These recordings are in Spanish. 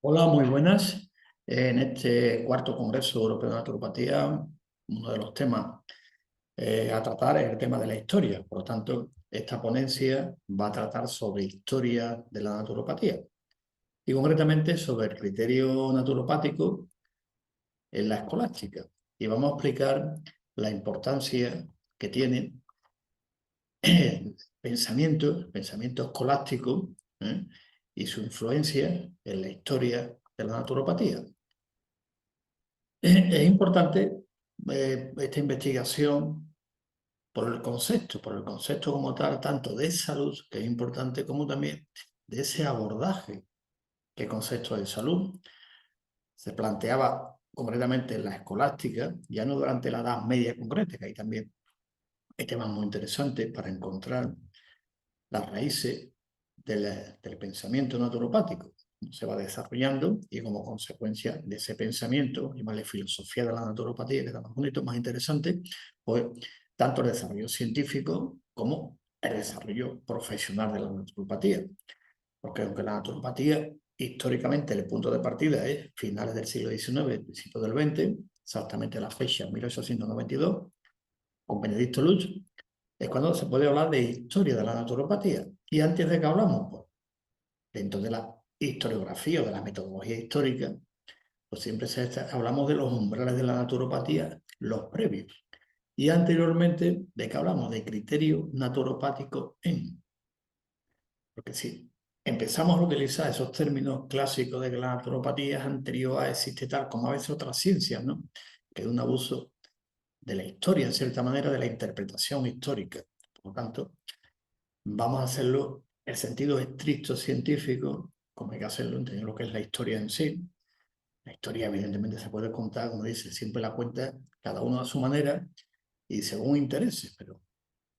Hola, muy buenas. En este cuarto Congreso Europeo de Naturopatía, uno de los temas a tratar es el tema de la historia. Por lo tanto, esta ponencia va a tratar sobre historia de la naturopatía y concretamente sobre el criterio naturopático en la escolástica. Y vamos a explicar la importancia que tiene el pensamiento escolástico, ¿eh? y su influencia en la historia de la naturopatía. Es importante esta investigación por el concepto como tal, tanto de salud, que es importante, como también de ese abordaje. ¿Qué concepto de salud? Se planteaba concretamente en la escolástica, ya no durante la Edad Media concreta, que ahí también hay temas muy interesantes para encontrar las raíces del pensamiento naturopático. Se va desarrollando y como consecuencia de ese pensamiento, llamarle filosofía de la naturopatía, que está más bonito, más interesante, pues tanto el desarrollo científico como el desarrollo profesional de la naturopatía. Porque aunque la naturopatía históricamente el punto de partida es finales del siglo XIX, principios del XX, exactamente la fecha 1892, con Benedicto Luz, es cuando se puede hablar de historia de la naturopatía. Y antes de que hablamos, pues, dentro de la historiografía o de la metodología histórica, pues siempre hablamos de los umbrales de la naturopatía, los previos. Y anteriormente, ¿de qué hablamos? De criterio naturopático en. Porque si empezamos a utilizar esos términos clásicos de que la naturopatía es anterior a existe tal, como a veces otras ciencias, ¿no? Que es un abuso de la historia, en cierta manera, de la interpretación histórica. Por lo tanto, vamos a hacerlo en el sentido estricto científico, como hay que hacerlo, entendiendo lo que es la historia en sí. La historia, evidentemente, se puede contar, como dice, siempre la cuenta cada uno a su manera y según intereses, pero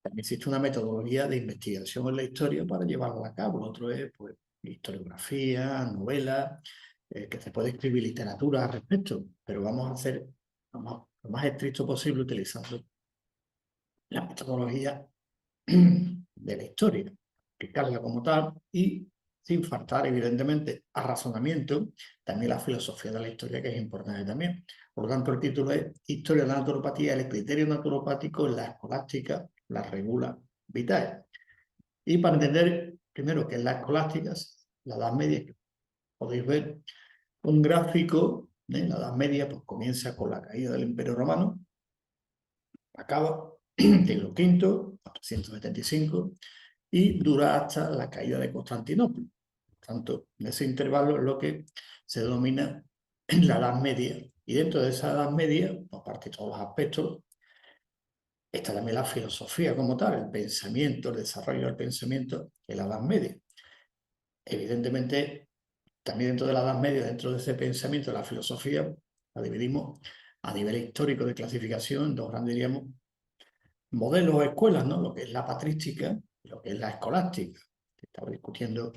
también existe una metodología de investigación en la historia para llevarla a cabo. Lo otro es, pues, historiografía, novela, que se puede escribir literatura al respecto, pero vamos a hacer lo más estricto posible utilizando la metodología de la historia, que carga como tal, y sin faltar, evidentemente, a razonamiento, también la filosofía de la historia, que es importante también. Por lo tanto, el título es Historia de la naturopatía, el criterio naturopático en la escolástica, la regula vitae. Y para entender, primero, qué es la escolástica, la Edad Media, que podéis ver un gráfico, la Edad Media pues comienza con la caída del Imperio Romano, acaba siglo V, 475, y dura hasta la caída de Constantinopla. Por tanto, en ese intervalo es lo que se denomina la Edad Media. Y dentro de esa Edad Media, aparte de todos los aspectos, está también la filosofía como tal, el pensamiento, el desarrollo del pensamiento en la Edad Media. Evidentemente, también dentro de la Edad Media, dentro de ese pensamiento, la filosofía, la dividimos a nivel histórico de clasificación en dos grandes, diríamos, modelos o escuelas, ¿no? Lo que es la patrística y lo que es la escolástica. Estaba discutiendo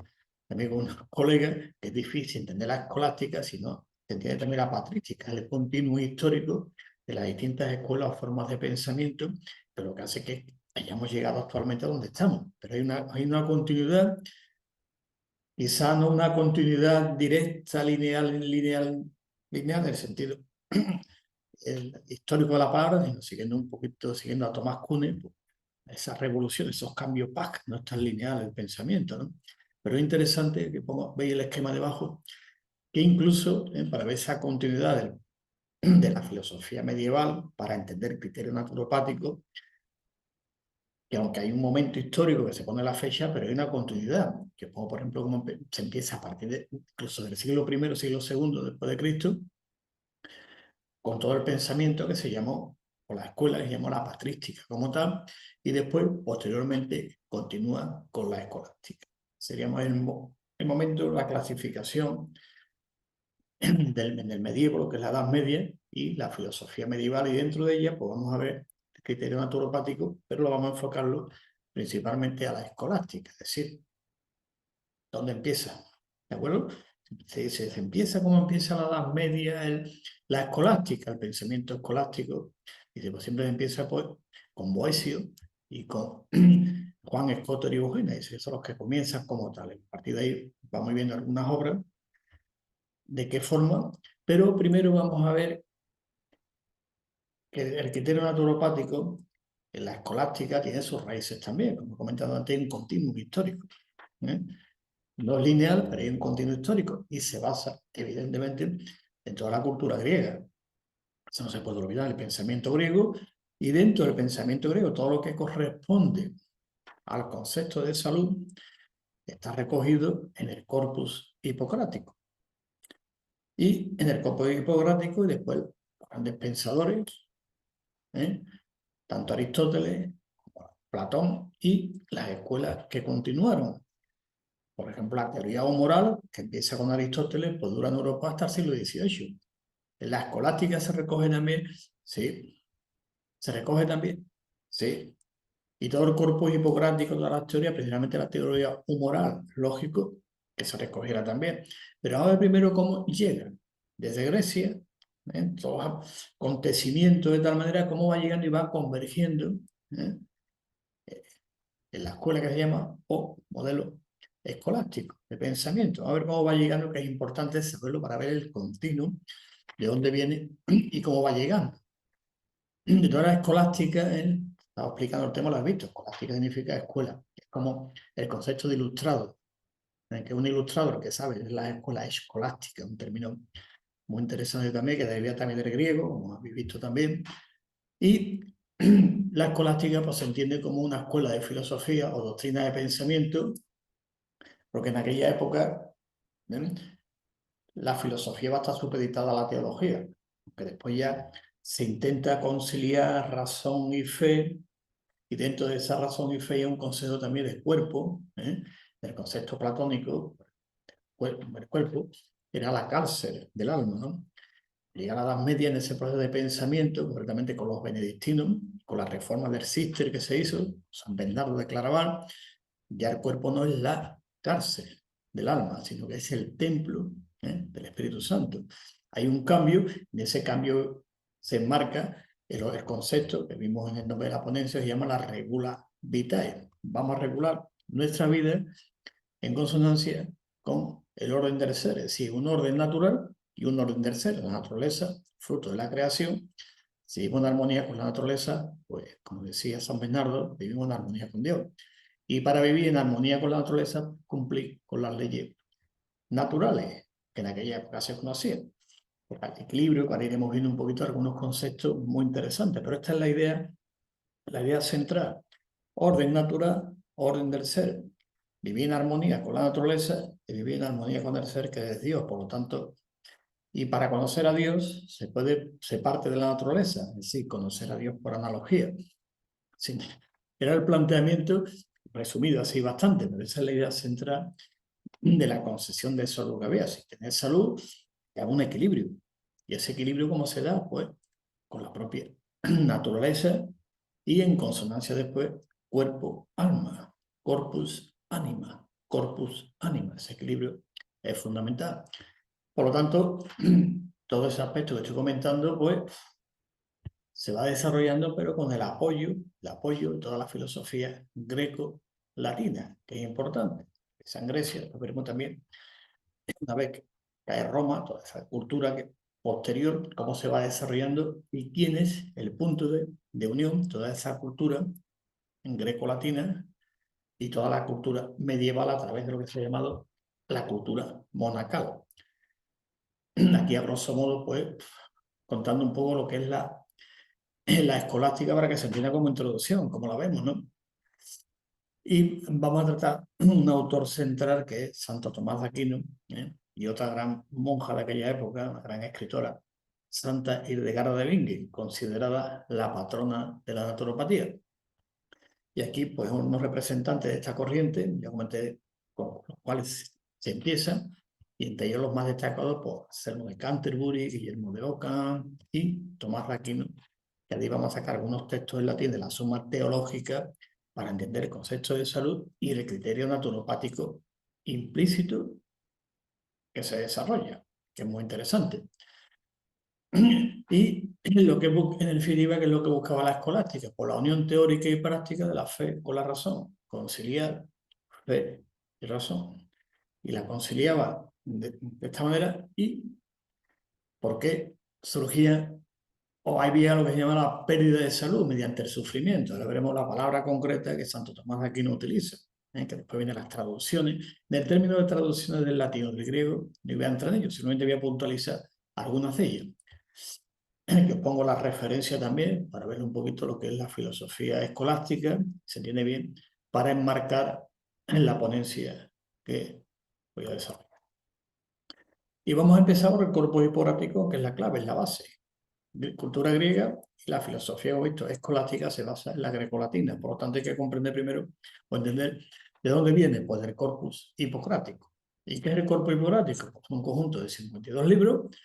también con unos colegas que es difícil entender la escolástica si no se entiende también la patrística, el continuo histórico de las distintas escuelas o formas de pensamiento, pero lo que hace que hayamos llegado actualmente a donde estamos. Pero hay una continuidad, quizá no una continuidad directa, lineal en el sentido el histórico de la palabra, sino siguiendo un poquito, siguiendo a Tomás Kuhn, pues, esa revolución, esos cambios PAC, no es tan lineal el pensamiento, ¿no? Pero es interesante que veis el esquema debajo, que incluso para ver esa continuidad de la filosofía medieval, para entender criterios naturopáticos, que aunque hay un momento histórico que se pone la fecha, pero hay una continuidad, que como por ejemplo como se empieza a partir de, incluso del siglo I, siglo II después de Cristo, con todo el pensamiento que se llamó, o la escuela que se llamó la patrística como tal, y después, posteriormente, continúa con la escolástica. Seríamos el momento de la clasificación del medievo, lo que es la Edad Media, y la filosofía medieval, y dentro de ella, pues vamos a ver el criterio naturopático, pero lo vamos a enfocarlo principalmente a la escolástica, es decir, ¿dónde empieza? ¿De acuerdo? Se empieza como empieza la Edad Media, la escolástica, el pensamiento escolástico, y después siempre empieza pues, con Boecio y con Juan Escoto y Bogena, y esos son los que comienzan como tales. A partir de ahí vamos viendo algunas obras de qué forma, pero primero vamos a ver que el criterio naturopático en la escolástica tiene sus raíces también, como he comentado antes, en un continuum histórico. No es lineal, pero hay un continuo histórico y se basa, evidentemente, en toda la cultura griega. Eso no se puede olvidar, el pensamiento griego, y dentro del pensamiento griego, todo lo que corresponde al concepto de salud está recogido en el corpus hipocrático. Y en el corpus hipocrático, y después los grandes pensadores, tanto Aristóteles como Platón y las escuelas que continuaron. Por ejemplo, la teoría moral, que empieza con Aristóteles, pues dura en Europa hasta el siglo XVIII. En la escolástica se recoge también, sí, se recoge también, sí. Y todo el corpus hipocrático, todas las teorías, principalmente la teoría humoral, lógico, que se recogiera también. Pero vamos a ver primero cómo llega desde Grecia, todos los acontecimientos de tal manera, cómo va llegando y va convergiendo ¿eh? En la escuela que se llama o modelo escolástico de pensamiento. A ver cómo va llegando, que es importante saberlo para ver el continuo, de dónde viene y cómo va llegando. De toda la escolástica, estaba explicando el tema, lo has visto, escolástica significa escuela, es como el concepto de ilustrado, que un ilustrador que sabe es la escuela escolástica, un término muy interesante también, que deriva también del griego, como habéis visto también, y la escolástica pues, se entiende como una escuela de filosofía o doctrina de pensamiento, porque en aquella época la filosofía va a estar supeditada a la teología, que después ya se intenta conciliar razón y fe, y dentro de esa razón y fe hay un concepto también de cuerpo, del concepto platónico, el cuerpo era la cárcel del alma, ¿no? Llega a la Edad Media en ese proceso de pensamiento, concretamente con los benedictinos, con la reforma del Cister que se hizo, San Bernardo de Claraval, ya el cuerpo no es la cárcel del alma, sino que es el templo del Espíritu Santo. Hay un cambio, y ese cambio se enmarca el concepto que vimos en el nombre de la ponencia, se llama la regula vitae. Vamos a regular nuestra vida en consonancia con el orden del ser, es decir, un orden natural y un orden del ser, la naturaleza, fruto de la creación. Si vivimos en armonía con la naturaleza, pues como decía San Bernardo, vivimos en armonía con Dios. Y para vivir en armonía con la naturaleza, cumplir con las leyes naturales que en aquella época se conocían. Por el equilibrio, que ahora iremos viendo un poquito algunos conceptos muy interesantes, pero esta es la idea central. Orden natural, orden del ser. Vivir en armonía con la naturaleza y vivir en armonía con el ser que es Dios. Por lo tanto, y para conocer a Dios se parte de la naturaleza, es decir, conocer a Dios por analogía. Sí, era el planteamiento resumido así bastante, pero esa es la idea central de la concepción de salud que había. Si tener salud, hay un equilibrio. ¿Y ese equilibrio cómo se da? Pues con la propia naturaleza y en consonancia después cuerpo-alma, corpus-ánima, corpus-ánima. Ese equilibrio es fundamental. Por lo tanto, todo ese aspecto que estoy comentando, pues se va desarrollando, pero con el apoyo de toda la filosofía greco-latina, que es importante. Esa en Grecia, lo veremos también, una vez que cae Roma, toda esa cultura posterior, cómo se va desarrollando y quién es el punto de unión, toda esa cultura greco-latina y toda la cultura medieval a través de lo que se ha llamado la cultura monacal. Aquí, a grosso modo, pues, contando un poco lo que es la escolástica para que se entienda como introducción, como la vemos, ¿no? Y vamos a tratar un autor central que es Santo Tomás de Aquino, y otra gran monja de aquella época, una gran escritora, Santa Hildegarda de Bingen, considerada la patrona de la naturopatía. Y aquí, pues, unos representantes de esta corriente, ya comenté con los cuales se empieza, y entre ellos los más destacados, pues, Anselmo de Canterbury, Guillermo de Ockham y Tomás de Aquino, que ahí vamos a sacar algunos textos en latín de la Suma Teológica para entender el concepto de salud y el criterio naturopático implícito que se desarrolla, que es muy interesante. Y lo que en definitiva, que es lo que buscaba la escolástica, por la unión teórica y práctica de la fe con la razón, conciliar fe y razón. Y la conciliaba de esta manera y por qué surgía o había lo que se llama la pérdida de salud mediante el sufrimiento. Ahora veremos la palabra concreta que Santo Tomás de Aquino utiliza, que después vienen las traducciones. Del término de traducciones del latín o del griego, no voy a entrar en ello, simplemente voy a puntualizar algunas de ellas. Que os pongo la referencia también para ver un poquito lo que es la filosofía escolástica, se entiende bien, para enmarcar en la ponencia que voy a desarrollar. Y vamos a empezar por el corpus hipográfico, que es la clave, es la base. Cultura griega y la filosofía, hemos visto, escolástica se basa en la grecolatina. Por lo tanto, hay que comprender primero o entender de dónde viene, pues del corpus hipocrático. ¿Y qué es el corpus hipocrático? Pues un conjunto de 52 libros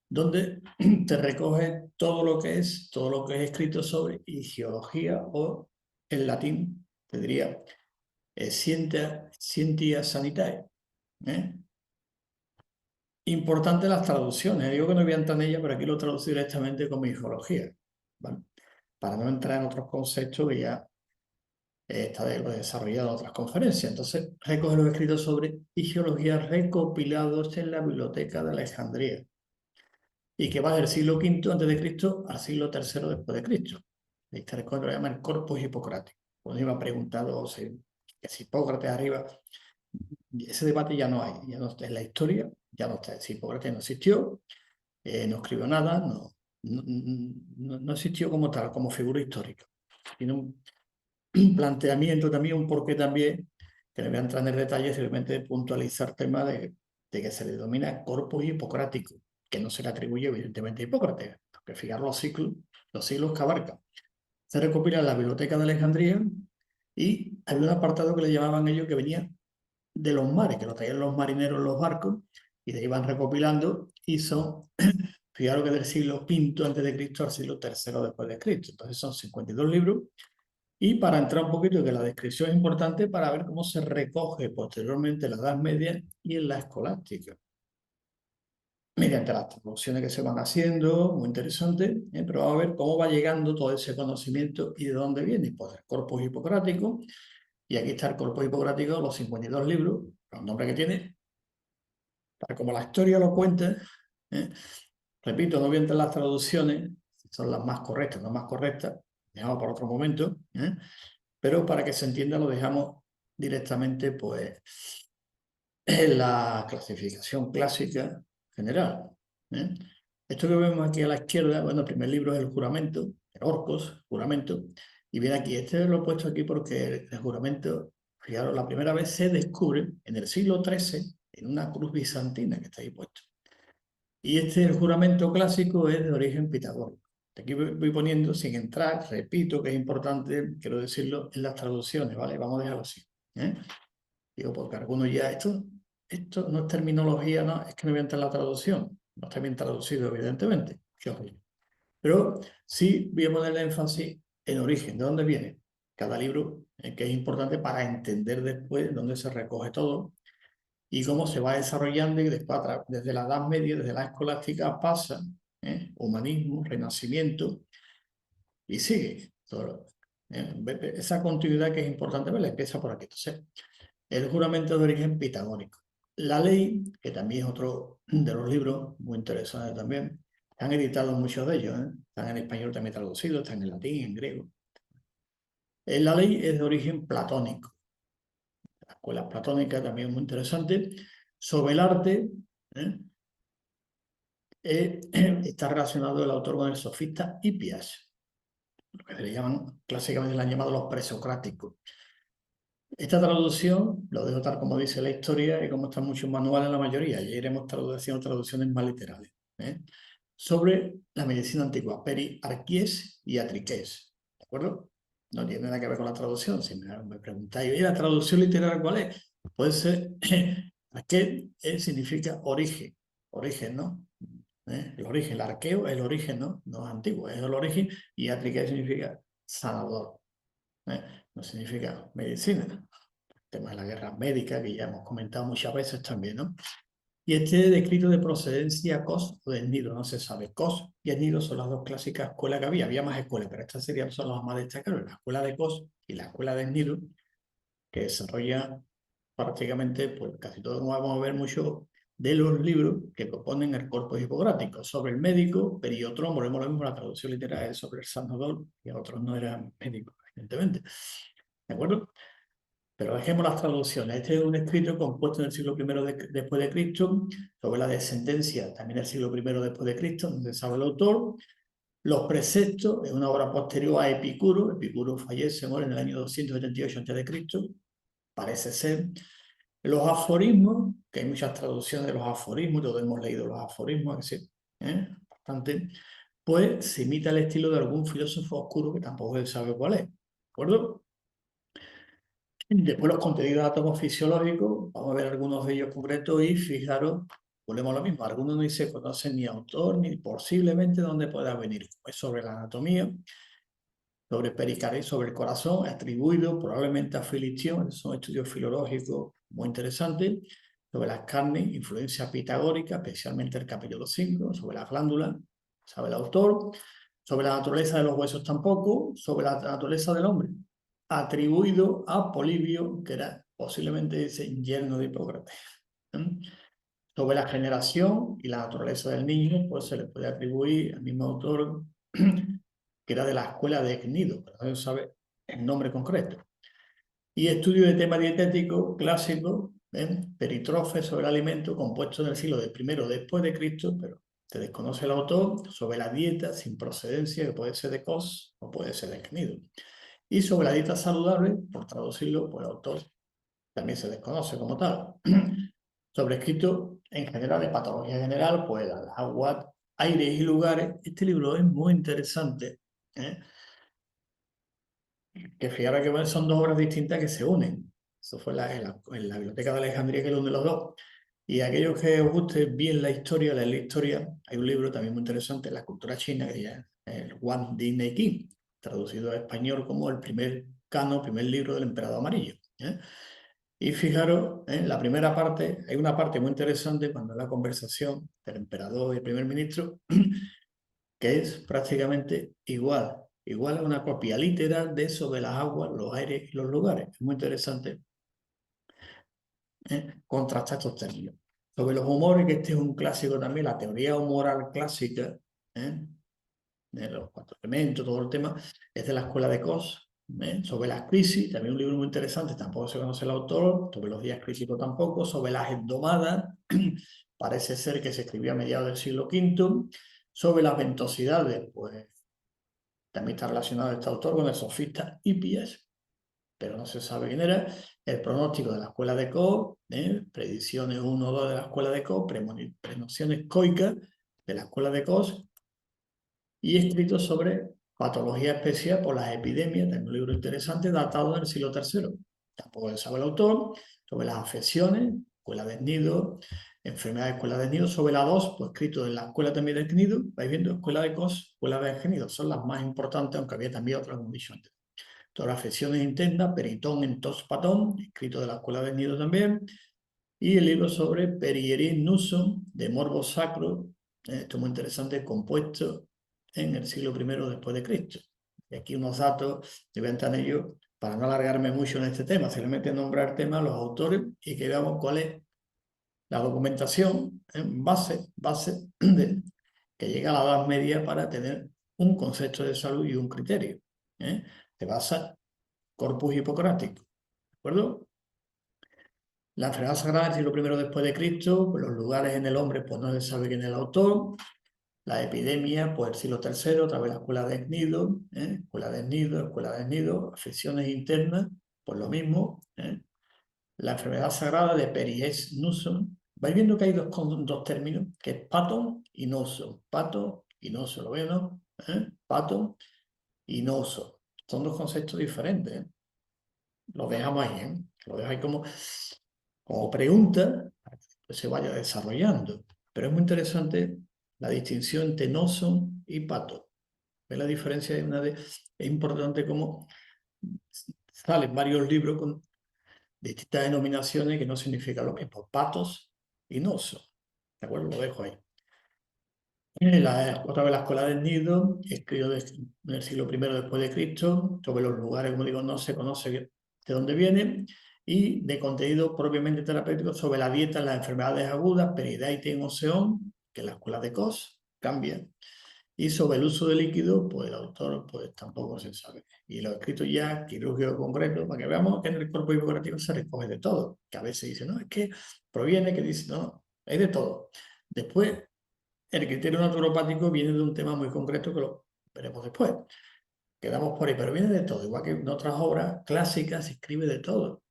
donde te recoge todo lo que es escrito sobre ideología o en latín, te diría, scientia sanitaria. Importante las traducciones. Digo que no voy a entrar en ellas, pero aquí lo traducí directamente como ideología, ¿vale? Para no entrar en otros conceptos que ya está desarrollado en otras conferencias. Entonces, recoge los escritos sobre ideología recopilados en la Biblioteca de Alejandría y que va del siglo V a.C. al siglo III después de Cristo. Este recuerdo lo llaman el Corpus Hipocrático. Cuando iba preguntado que si Hipócrates arriba, ese debate ya no hay, ya no está en la historia, ya no está. Si Hipócrates no existió, no escribió nada, no existió como tal, como figura histórica. Tiene un planteamiento también, un porqué también, que no voy a entrar en el detalle, simplemente puntualizar tema de que se le denomina corpus hipocrático, que no se le atribuye evidentemente a Hipócrates, porque fijar los siglos que abarca. Se recopila en la Biblioteca de Alejandría y hay un apartado que le llamaban ellos que venía de los mares, que lo traían los marineros en los barcos y de ahí van recopilando y son, fijaros que del siglo V antes de Cristo al siglo III después de Cristo. Entonces son 52 libros y para entrar un poquito, que la descripción es importante para ver cómo se recoge posteriormente en la Edad Media y en la escolástica. Mediante las traducciones que se van haciendo, muy interesante, pero vamos a ver cómo va llegando todo ese conocimiento y de dónde viene. Pues el corpus hipocrático, y aquí está el corpus hipocrático, los 52 libros, los nombres que tiene, para como la historia lo cuenta, ¿eh? Repito, no voy a entrar en las traducciones, son las más correctas, no más correctas, dejamos por otro momento, pero para que se entienda lo dejamos directamente pues en la clasificación clásica general. Esto que vemos aquí a la izquierda, bueno, el primer libro es el juramento, el Orcos, juramento, y viene aquí, este lo he puesto aquí porque el juramento, fijaros, la primera vez se descubre en el siglo XIII en una cruz bizantina que está ahí puesto. Y el juramento clásico es de origen pitagórico. Aquí voy poniendo, sin entrar, repito que es importante, quiero decirlo, en las traducciones, ¿vale? Vamos a dejarlo así. Digo, porque algunos ya, esto no es terminología, no, es que no voy a entrar en la traducción. No está bien traducido, evidentemente. Pero sí voy a poner el énfasis en origen, de dónde viene cada libro, que es importante para entender después dónde se recoge todo y cómo se va desarrollando y después desde la Edad Media, desde la escolástica pasa, humanismo, renacimiento y sigue. Todo, esa continuidad que es importante verla empieza por aquí. Entonces, el juramento de origen pitagórico. La ley, que también es otro de los libros muy interesantes también, han editado muchos de ellos, están en español también traducidos, están en latín, en griego. La ley es de origen platónico. La escuela platónica también es muy interesante. Sobre el arte, está relacionado el autor con el sofista Hipias, lo que se le llaman, clásicamente le han llamado los presocráticos. Esta traducción, lo dejo tal como dice la historia y como están muchos manuales en la mayoría, ya iremos haciendo traducciones más literales, sobre la medicina antigua, periarquies y atriques, ¿de acuerdo? No tiene nada que ver con la traducción. Si me preguntáis, ¿y la traducción literal cuál es? Puede ser, arqué significa origen, ¿no? El origen, el arqueo es el origen, ¿no? No es antiguo, es el origen, y atrique significa sanador, no significa medicina. El tema de la guerra médica, que ya hemos comentado muchas veces también, ¿no? Y este descrito de procedencia Cos o de Esnilo, no se sabe. Cos y Esnilo son las dos clásicas escuelas que había más escuelas, pero estas son las más destacables, la escuela de Cos y la escuela de Esnilo, que desarrolla prácticamente, pues casi todo, no vamos a ver mucho de los libros que componen el corpus hipocrático. Sobre el médico, pero otro, volvemos a lo mismo, la traducción literal es sobre el sanador, y otros no eran médicos, evidentemente. ¿De acuerdo? Pero dejemos las traducciones. Este es un escrito compuesto en el siglo I después de Cristo, sobre la descendencia, también del siglo I después de Cristo, donde sabe el autor. Los preceptos, es una obra posterior a Epicuro. Epicuro fallece, muere en el año 278 a.C., parece ser. Los aforismos, que hay muchas traducciones de los aforismos, todos hemos leído los aforismos, bastante, pues se imita el estilo de algún filósofo oscuro que tampoco se sabe cuál es, ¿de acuerdo? Después los contenidos atomofisiológicos, vamos a ver algunos de ellos concretos y fijaros, volvemos a lo mismo, algunos ni se conocen ni autor ni posiblemente dónde pueda venir. Es sobre la anatomía, sobre pericardio, sobre el corazón, atribuido probablemente a Filistión, son estudios filológicos muy interesantes, sobre las carnes, influencia pitagórica, especialmente el capítulo 5, sobre las glándulas, sabe el autor, sobre la naturaleza de los huesos tampoco, sobre la naturaleza del hombre, atribuido a Polibio, que era posiblemente ese yerno de Hipócrates. Sobre la generación y la naturaleza del niño, pues se le puede atribuir al mismo autor que era de la escuela de Cnido, pero no se sabe el nombre concreto. Y estudio de tema dietético clásico, Peritrofe sobre el alimento, compuesto en el siglo I después de Cristo, pero se desconoce el autor, sobre la dieta sin procedencia, que puede ser de Cos o puede ser de Cnido. Y sobre la dieta saludable, por traducirlo, pues el autor también se desconoce como tal. Sobre escrito en general, de patología general, pues agua, aires y lugares. Este libro es muy interesante, que fijaros que son dos obras distintas que se unen. Eso fue en la Biblioteca de Alejandría que lo une los dos. Y aquellos que os guste bien la historia, leer la historia, hay un libro también muy interesante, La cultura china, que es el Wang Di Neqi, traducido a español como el primer primer libro del emperador amarillo. Y fijaros, en la primera parte, hay una parte muy interesante cuando es la conversación del emperador y el primer ministro, que es prácticamente igual a una copia literal de eso de las aguas, los aires y los lugares. Es muy interesante contrastar estos términos. Sobre los humores, que este es un clásico también, la teoría humoral clásica, de los cuatro elementos, todo el tema, es de la escuela de Kos. Sobre las crisis, también un libro muy interesante, tampoco se conoce el autor, sobre los días críticos tampoco, sobre las endomadas, parece ser que se escribió a mediados del siglo V, sobre las ventosidades, pues también está relacionado este autor con el sofista Hipias, pero no se sabe quién era. El pronóstico de la escuela de Kos, predicciones 1 o 2 de la escuela de Kos, prenociones coicas de la escuela de Kos, y escrito sobre patología especial por las epidemias, de un libro interesante datado en el siglo III. Tampoco se sabe el autor, sobre las afecciones, escuela de nido, enfermedad de escuela de nido, sobre la 2, pues escrito en la escuela también de nido, vais viendo, escuela de Kos, escuela de nido, son las más importantes, aunque había también otras, como he dicho antes. Todas las afecciones internas, peritón en tos patón, escrito de la escuela de nido también, y el libro sobre Perieris Nusum, de Morbo Sacro, esto es muy interesante, compuesto en el siglo I después de Cristo. Y aquí unos datos, voy a entrar en ellos para no alargarme mucho en este tema, simplemente nombrar temas, los autores y que veamos cuál es la documentación base que llega a la Edad Media para tener un concepto de salud y un criterio. Se basa corpus hipocrático, ¿de acuerdo? La enfermedad sagrada del siglo I después de Cristo, pues los lugares en el hombre, pues no se sabe quién es el autor. La epidemia, pues el siglo III, otra vez la escuela de Cnido, escuela de Cnido, afecciones internas, pues lo mismo. La enfermedad sagrada de Peries Nusum. Vais viendo que hay dos términos, que es paton y noso. Pato y noso, ¿lo ven, no? Pato y noso. Son dos conceptos diferentes. Lo dejamos ahí, Lo dejo ahí como pregunta, para que se vaya desarrollando. Pero es muy interesante la distinción entre noso y pato. ¿Ves la diferencia? Es importante cómo salen varios libros con distintas denominaciones que no significan lo mismo. Patos y noso. ¿De acuerdo? Lo dejo ahí. Otra vez la escuela del nido, escrito en el siglo I después de Cristo, sobre los lugares, como digo, no se conoce de dónde viene. y de contenido propiamente terapéutico sobre la dieta en las enfermedades agudas, peritonitis en Oseón, que en la escuela de Cos cambia, y sobre el uso de líquidos, pues el autor pues tampoco se sabe. Y lo he escrito ya, quirúrgico concreto, para que veamos que en el cuerpo hipocrático se recoge de todo, que a veces dice, no, es que proviene, que dice, no, hay de todo. Después, el criterio naturopático viene de un tema muy concreto que lo veremos después. Quedamos por ahí, pero viene de todo, igual que en otras obras clásicas se escribe de todo,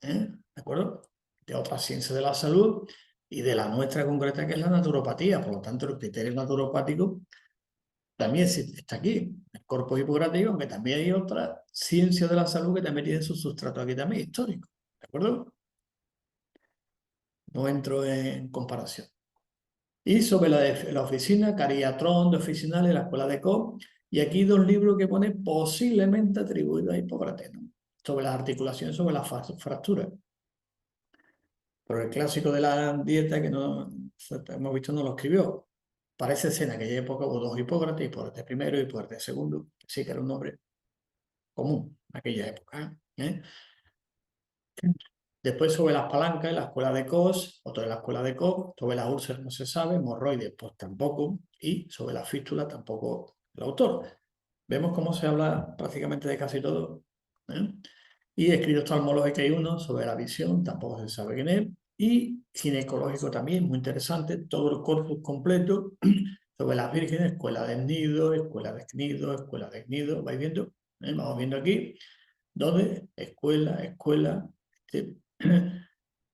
¿eh? ¿De acuerdo? De otras ciencias de la salud y de la nuestra concreta, que es la naturopatía. Por lo tanto, el criterio naturopático también está aquí, el cuerpo hipocrático, aunque también hay otras ciencias de la salud que también tienen su sustrato aquí también histórico, ¿de acuerdo? No entro en comparación. Y sobre la oficina, Cariatrón de oficinales de la Escuela de Co. Y aquí dos libros que pone posiblemente atribuidos a Hipócrates, ¿no? Sobre las articulaciones, sobre las fracturas. Pero el clásico de la dieta que no hemos visto no lo escribió. Parece escena que en aquella época hubo dos Hipócrates, Hipócrates primero y Hipócrates segundo, sí que era un nombre común en aquella época, ¿eh? Después sobre las palancas, en la escuela de Cos, otro de la escuela de Cos, sobre las úlceras no se sabe, hemorroides pues tampoco, y sobre la fístula tampoco el autor. Vemos cómo se habla prácticamente de casi todo, ¿eh? Y escrito oftalmológico hay uno sobre la visión, tampoco se sabe quién es, y ginecológico también, muy interesante, todo el corpus completo sobre las vírgenes, escuela de nido, escuela de nido, escuela de nido, vais viendo, vamos viendo aquí, donde escuela, este,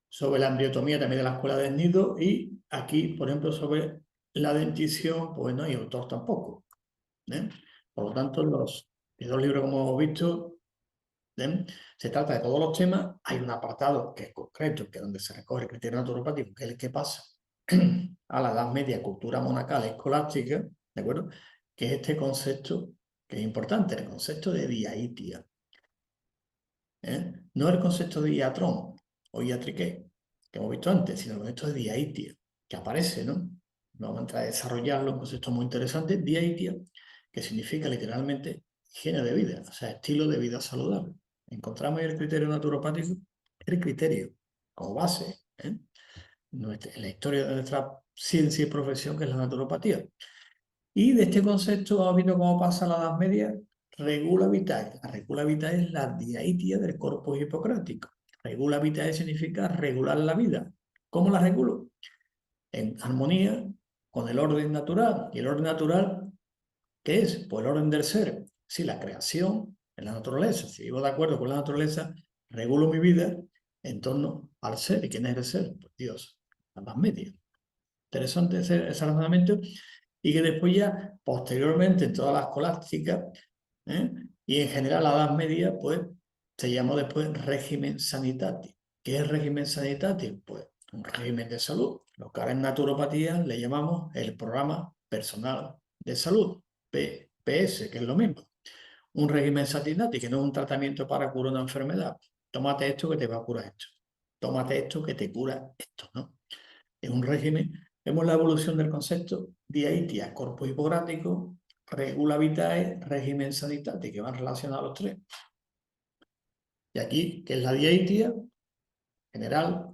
sobre la embriotomía también de la escuela del nido, y aquí, por ejemplo, sobre la dentición, pues no hay autor tampoco, ¿eh? Por lo tanto, los dos libros, como hemos visto, ¿eh? Se trata de todos los temas. Hay un apartado que es concreto, que es donde se recoge el criterio naturopático, que es el que pasa a la Edad Media, cultura monacal escolástica, ¿de acuerdo? Que es este concepto que es importante, el concepto de diaitia, ¿eh? No el concepto de iatrón o iatriqué, que hemos visto antes, sino el concepto de diaitia, que aparece, ¿no? Vamos a entrar a desarrollarlo, un concepto muy interesante, diaitia, que significa literalmente higiene de vida, o sea, estilo de vida saludable. Encontramos el criterio naturopático, el criterio como base, ¿eh? En la historia de nuestra ciencia y profesión, que es la naturopatía. Y de este concepto vamos viendo cómo pasa la Edad Media, regula vitae. La regula vitae es la diaitia del corpus hipocrático. Regula vitae significa regular la vida. ¿Cómo la regulo? En armonía con el orden natural. ¿Y el orden natural qué es? Pues el orden del ser. Si la creación en la naturaleza, si vivo de acuerdo con la naturaleza, regulo mi vida en torno al ser. ¿Y quién es el ser? Pues Dios, la Edad Media. Interesante ese razonamiento, y que después ya, posteriormente, en todas las escolásticas, ¿eh? Y en general la Edad Media, pues se llamó después régimen sanitatis. ¿Qué es régimen sanitatis? Pues un régimen de salud. Lo que ahora en naturopatía le llamamos el programa personal de salud, PS, que es lo mismo. Un régimen sanitatis, que no es un tratamiento para curar una enfermedad. Tómate esto que te va a curar esto. Tómate esto que te cura esto, ¿no? Es un régimen. Vemos la evolución del concepto diaitia, corpus hipocrático, regula vitae, régimen sanitatis, que van relacionados los tres. Y aquí, que es la diaitia general,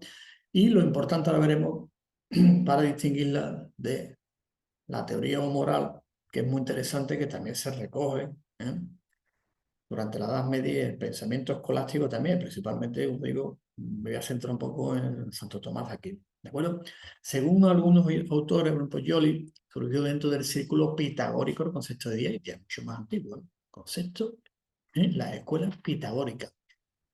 y lo importante ahora veremos para distinguirla de la teoría moral, que es muy interesante, que también se recoge, ¿eh? Durante la Edad Media, el pensamiento escolástico también, principalmente, os digo, me voy a centrar un poco en Santo Tomás de Aquino, ¿de acuerdo? Según algunos autores, por ejemplo, Joly, surgió dentro del círculo pitagórico el concepto de dialéctica, mucho más antiguo, ¿no? Concepto en las escuelas pitagóricas.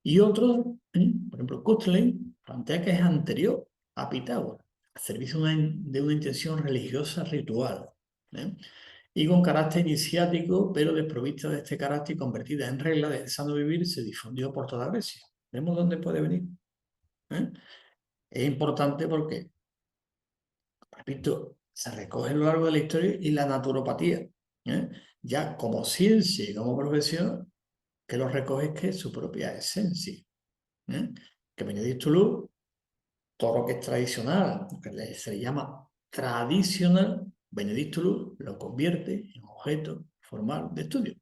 Y otros, por ejemplo, Kutzlein, plantea que es anterior a Pitágoras, al servicio de una intención religiosa ritual, ¿eh? Y con carácter iniciático, pero desprovista de este carácter y convertida en regla de sano vivir, se difundió por toda Grecia. ¿Vemos dónde puede venir? ¿Eh? Es importante porque, repito, se recoge a lo largo de la historia, y la naturopatía, ¿eh? Ya como ciencia y como profesión, que lo recoge es que es su propia esencia, ¿eh? Que Benedicto Luz, todo lo que es tradicional, lo que se le llama tradicional, Benedicto Luz lo convierte en objeto formal de estudio.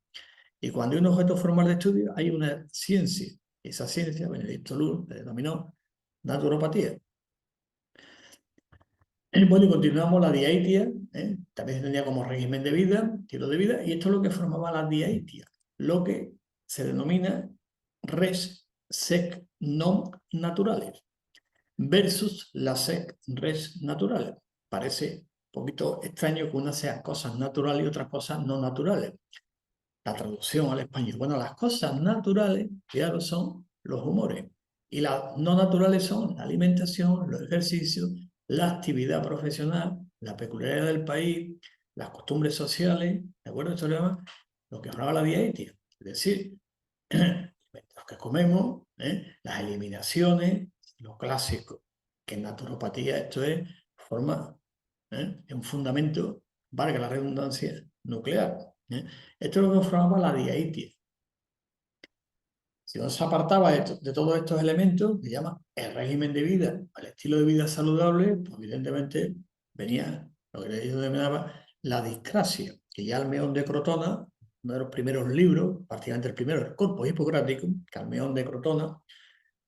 Y cuando hay un objeto formal de estudio, hay una ciencia. Esa ciencia, Benedicto Luz, le denominó naturopatía. Bueno, y continuamos la diaitia, también se tenía como régimen de vida, estilo de vida, y esto es lo que formaba la diaitia, lo que se denomina res sec non naturales versus la sec res naturales. Parece un poquito extraño que una sea cosas naturales y otras cosas no naturales. La traducción al español. Bueno, las cosas naturales, claro, son los humores. Y las no naturales son la alimentación, los ejercicios, la actividad profesional, la peculiaridad del país, las costumbres sociales, ¿de acuerdo? Esto le llama lo que hablaba la diaetia. Es decir, los que comemos, las eliminaciones, lo clásico, que en naturopatía esto es forma, es un fundamento, valga la redundancia, nuclear. Esto es lo que formaba la diaitia. Si uno se apartaba de todos estos elementos, que llama el régimen de vida, el estilo de vida saludable, pues evidentemente venía lo que le denominaba la discrasia, que ya Almeón de Crotona, uno de los primeros libros, prácticamente el primero, el Corpus Hipocrático, que Almeón de Crotona,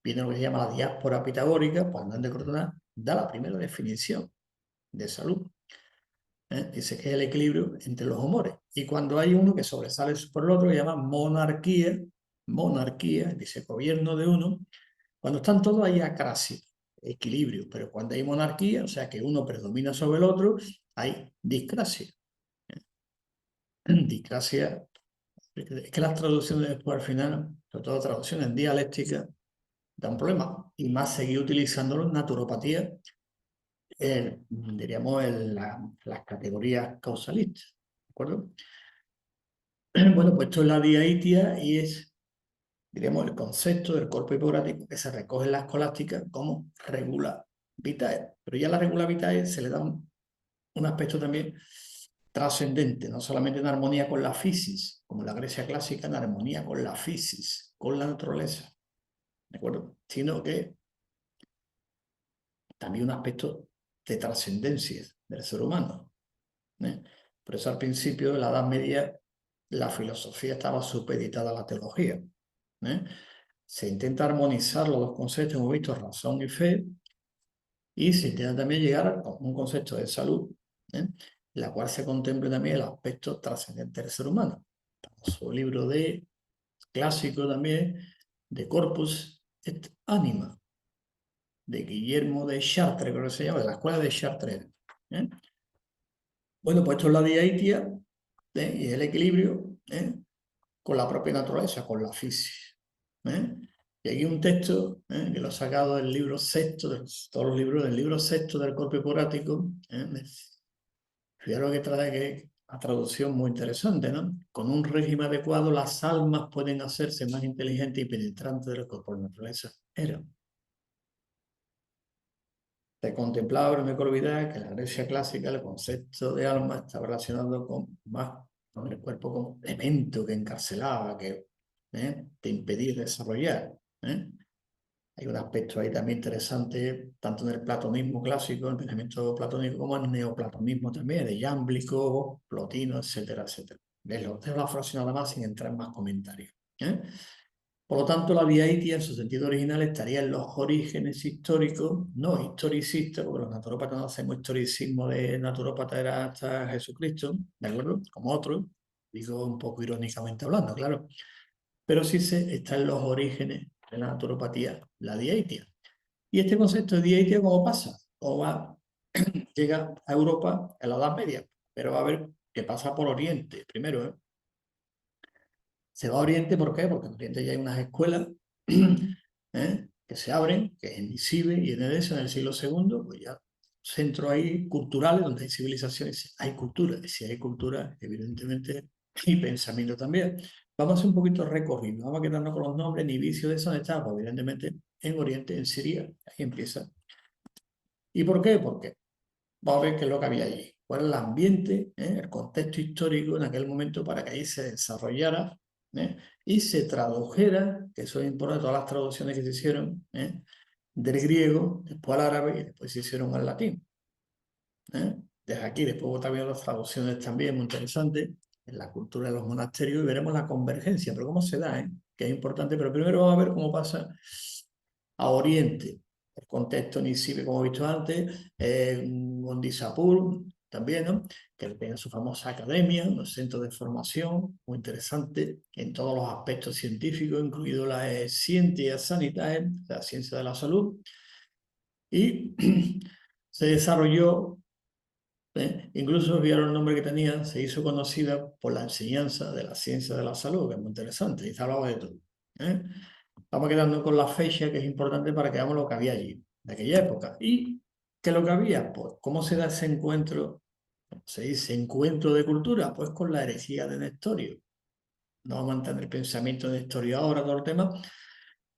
viene lo que se llama la diáspora pitagórica, pues Almeón de Crotona da la primera definición de salud. Dice que es el equilibrio entre los humores. Y cuando hay uno que sobresale por el otro, que llama monarquía, dice gobierno de uno. Cuando están todos hay acrasia, equilibrio, pero cuando hay monarquía, o sea que uno predomina sobre el otro, hay discrasia. Discrasia, es que las traducciones después al final, sobre todo traducciones dialécticas, dan problema. Y más seguir utilizándolo en naturopatía, diríamos en las categorías causalistas. ¿De acuerdo? Bueno, pues esto es la diaitia y es, diríamos, el concepto del corpus hipocrático que se recoge en la escolástica como regula vitae. Pero ya a la regula vitae se le da un aspecto también trascendente, no solamente en armonía con la fisis, como en la Grecia clásica, en armonía con la fisis, con la naturaleza, ¿de acuerdo? Sino que también un aspecto de trascendencia del ser humano. Por eso al principio de la Edad Media la filosofía estaba supeditada a la teología. Se intenta armonizar los dos conceptos, hemos visto razón y fe, y se intenta también llegar a un concepto de salud, en la cual se contemple también el aspecto trascendente del ser humano. Su libro de clásico también, de Corpus et Anima, de Guillermo de Chartres, creo que se llama, de la escuela de Chartres. Bueno, pues esto es la diaitia, y el equilibrio con la propia naturaleza, con la física. Y aquí un texto que lo he sacado del libro sexto, de todos los libros, del libro sexto del Corpus Hipocrático. Fijaros que trae que una traducción muy interesante, ¿no? Con un régimen adecuado, las almas pueden hacerse más inteligentes y penetrantes de lo que por naturaleza eran. Se contemplaba, pero no hay que olvidar que en la Grecia clásica el concepto de alma estaba relacionado con el cuerpo como elemento que encarcelaba, que te impedía desarrollar. Hay un aspecto ahí también interesante, tanto en el platonismo clásico, el pensamiento platónico, como en el neoplatonismo también, de Jámblico, Plotino, etcétera, etcétera. Dejo la frase nada más sin entrar en más comentarios. Por lo tanto, la diaitia en su sentido original estaría en los orígenes históricos, no historicistas, porque los naturópatas no hacemos historicismo de naturópata era hasta Jesucristo, ¿de acuerdo? Como otros, digo un poco irónicamente hablando, claro. Pero sí está en los orígenes de la naturopatía, la diaitia. Y este concepto de diaitia, ¿cómo pasa? Llega a Europa en la Edad Media, pero va a ver que pasa por Oriente primero, ¿eh? Se va a Oriente, ¿por qué? Porque en Oriente ya hay unas escuelas que se abren, que es en Isibe y en Edesa en el siglo II, pues ya centros ahí culturales donde hay civilizaciones, hay cultura, y si hay cultura, evidentemente, y pensamiento también. Vamos a hacer un poquito de recorrido, vamos a quedarnos con los nombres ni vicios de esa etapa, pues, evidentemente en Oriente, en Siria, ahí empieza. ¿Y por qué? Porque vamos a ver qué es lo que había allí, cuál es el ambiente, el contexto histórico en aquel momento para que ahí se desarrollara y se tradujera, que eso es importante, todas las traducciones que se hicieron del griego, después al árabe y después se hicieron al latín. Desde aquí, después también las traducciones también muy interesantes en la cultura de los monasterios y veremos la convergencia, pero cómo se da, que es importante, pero primero vamos a ver cómo pasa a Oriente. El contexto Nisibe, como he visto antes, Gondisapur también, ¿no? Que tiene su famosa academia, un centro de formación muy interesante en todos los aspectos científicos, incluido la ciencia sanitaria, la ciencia de la salud, y se desarrolló, incluso vieron el nombre que tenía, se hizo conocida por la enseñanza de la ciencia de la salud, que es muy interesante, y se hablaba de todo. ¿eh? Vamos quedando con la fecha, que es importante para que veamos lo que había allí, de aquella época. ¿Y qué es lo que había? Pues, ¿cómo se da ese encuentro? Se dice encuentro de cultura, pues con la herejía de Nestorio. No vamos a entender el pensamiento de Nestorio ahora, todo el tema,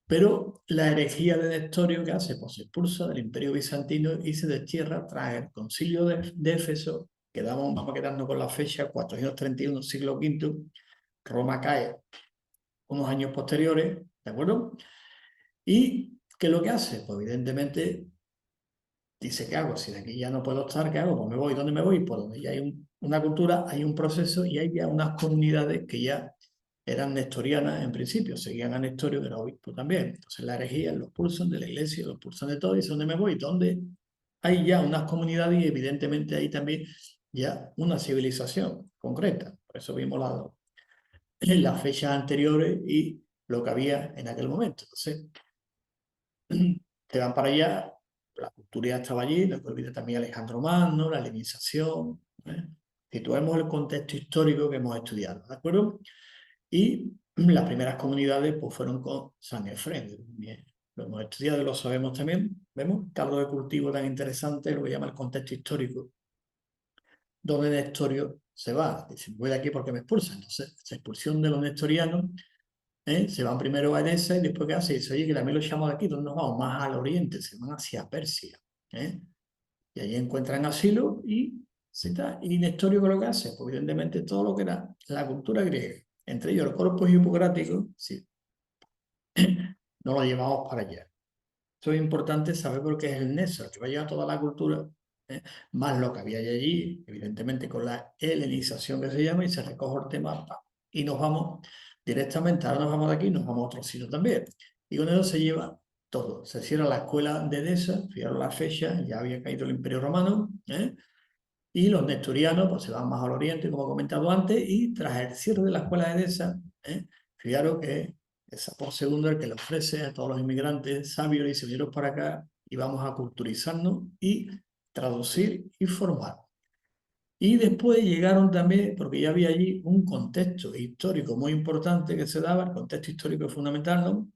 pero la herejía de Nestorio, ¿qué hace? Pues se expulsa del Imperio Bizantino y se destierra tras el concilio de Éfeso, vamos quedando con la fecha, 431, siglo V, Roma cae unos años posteriores, ¿de acuerdo? ¿Y qué es lo que hace? Pues evidentemente dice, ¿qué hago? Si de aquí ya no puedo estar, ¿qué hago? Pues me voy. ¿Dónde me voy? Por donde ya hay una cultura, hay un proceso y hay ya unas comunidades que ya eran nestorianas en principio, seguían a Nestorio, que era obispo también. Entonces la herejía los pulsan de la iglesia, los pulsan de todo, y dice, ¿dónde me voy? ¿Dónde hay ya unas comunidades y evidentemente hay también ya una civilización concreta? Por eso vimos en las fechas anteriores y lo que había en aquel momento. Entonces, te van para allá, la cultura ya estaba allí, no te olvides también Alejandro Magno, la helenización, ¿eh? Situemos el contexto histórico que hemos estudiado, ¿de acuerdo? Y las primeras comunidades pues, fueron con San Efrén. Bien, lo hemos estudiado y lo sabemos también. ¿Vemos? Caldo de cultivo tan interesante, lo que llama el contexto histórico, donde Nestorio se va. Dice, voy de aquí porque me expulsan. Entonces, esa expulsión de los nestorianos, se van primero a Edesa y después ¿qué hace? Dice, oye, que también lo echamos de aquí, ¿dónde nos vamos? Más al oriente, se van hacia Persia. ¿eh? Y allí encuentran asilo y Nestorio, ¿qué es lo que hace? Pues evidentemente todo lo que era la cultura griega, entre ellos el corpus hipocrático, sí, no lo llevamos para allá. Esto es importante saber porque es el nexo, que va a llevar toda la cultura, más lo que había allí, evidentemente con la helenización que se llama, y se recoge el tema, y nos vamos directamente, ahora nos vamos de aquí, nos vamos a otro sitio también. Y con eso se lleva todo. Se cierra la escuela de Edesa, fijaros la fecha, ya había caído el Imperio Romano, y los nestorianos pues, se van más al oriente, como he comentado antes, y tras el cierre de la escuela de Edesa, fijaros que es por segundo el que le ofrece a todos los inmigrantes sabios y señoros para acá y vamos a culturizarnos y traducir y formar. Y después llegaron también, porque ya había allí un contexto histórico muy importante que se daba, el contexto histórico fundamental, ¿no?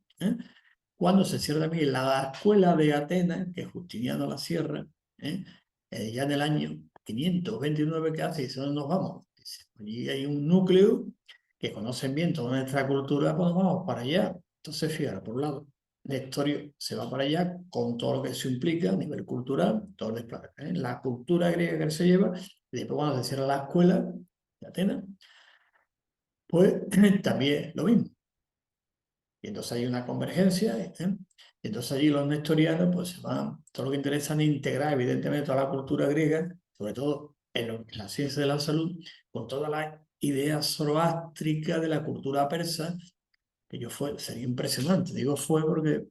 Cuando se cierra también la escuela de Atenas, que es Justiniano la Sierra, ¿eh? Ya en el año 529 que hace, y dice, ¿dónde nos vamos? Dice, allí hay un núcleo que conocen bien toda nuestra cultura, pues nos vamos para allá. Entonces, fíjate, por un lado, Nestorio se va para allá con todo lo que eso implica a nivel cultural, todo el despliegue, la cultura griega que él se lleva, y después cuando se cierra la escuela de Atenas, pues también lo mismo. Y entonces hay una convergencia, y entonces allí los nestorianos pues se van, todo lo que interesa es integrar evidentemente toda la cultura griega, sobre todo en la ciencia de la salud, con todas las ideas zoroástricas de la cultura persa, que sería impresionante, digo fue porque,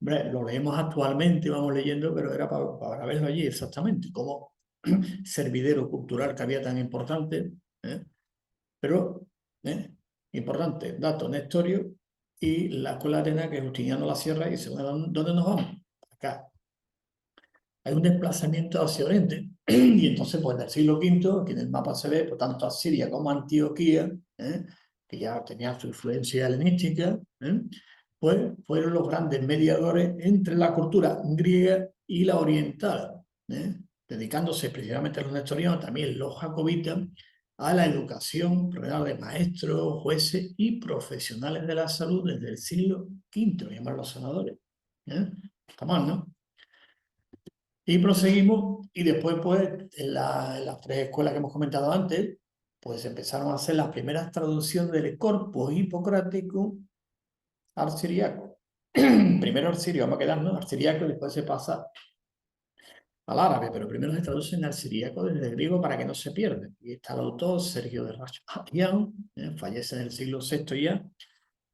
hombre, lo leemos actualmente, vamos leyendo, pero era para verlo allí exactamente, como servidero cultural que había tan importante, ¿eh? Pero, importante, dato, Nestorio y la escuela de Atenas, que es Justiniano la Sierra, y dice, bueno, ¿dónde nos vamos? Acá. Hay un desplazamiento hacia Oriente, y entonces, pues, en el siglo V, aquí en el mapa se ve, por tanto, Asiria como Antioquía, que ya tenía su influencia helenística, pues fueron los grandes mediadores entre la cultura griega y la oriental, dedicándose precisamente a los nestorianos, también los jacobitas, a la educación de maestros, jueces y profesionales de la salud desde el siglo V, lo llaman los sanadores. Está mal, ¿no? Y proseguimos, y después, pues, en las tres escuelas que hemos comentado antes, pues empezaron a hacer las primeras traducciones del corpus hipocrático al siriaco. Primero al sirio, vamos a quedarnos al siriaco, y después se pasa al árabe, pero primero se traducen al siriaco desde el griego para que no se pierda. Y está el autor, Sergio de Rachmanian, fallece en el siglo VI ya,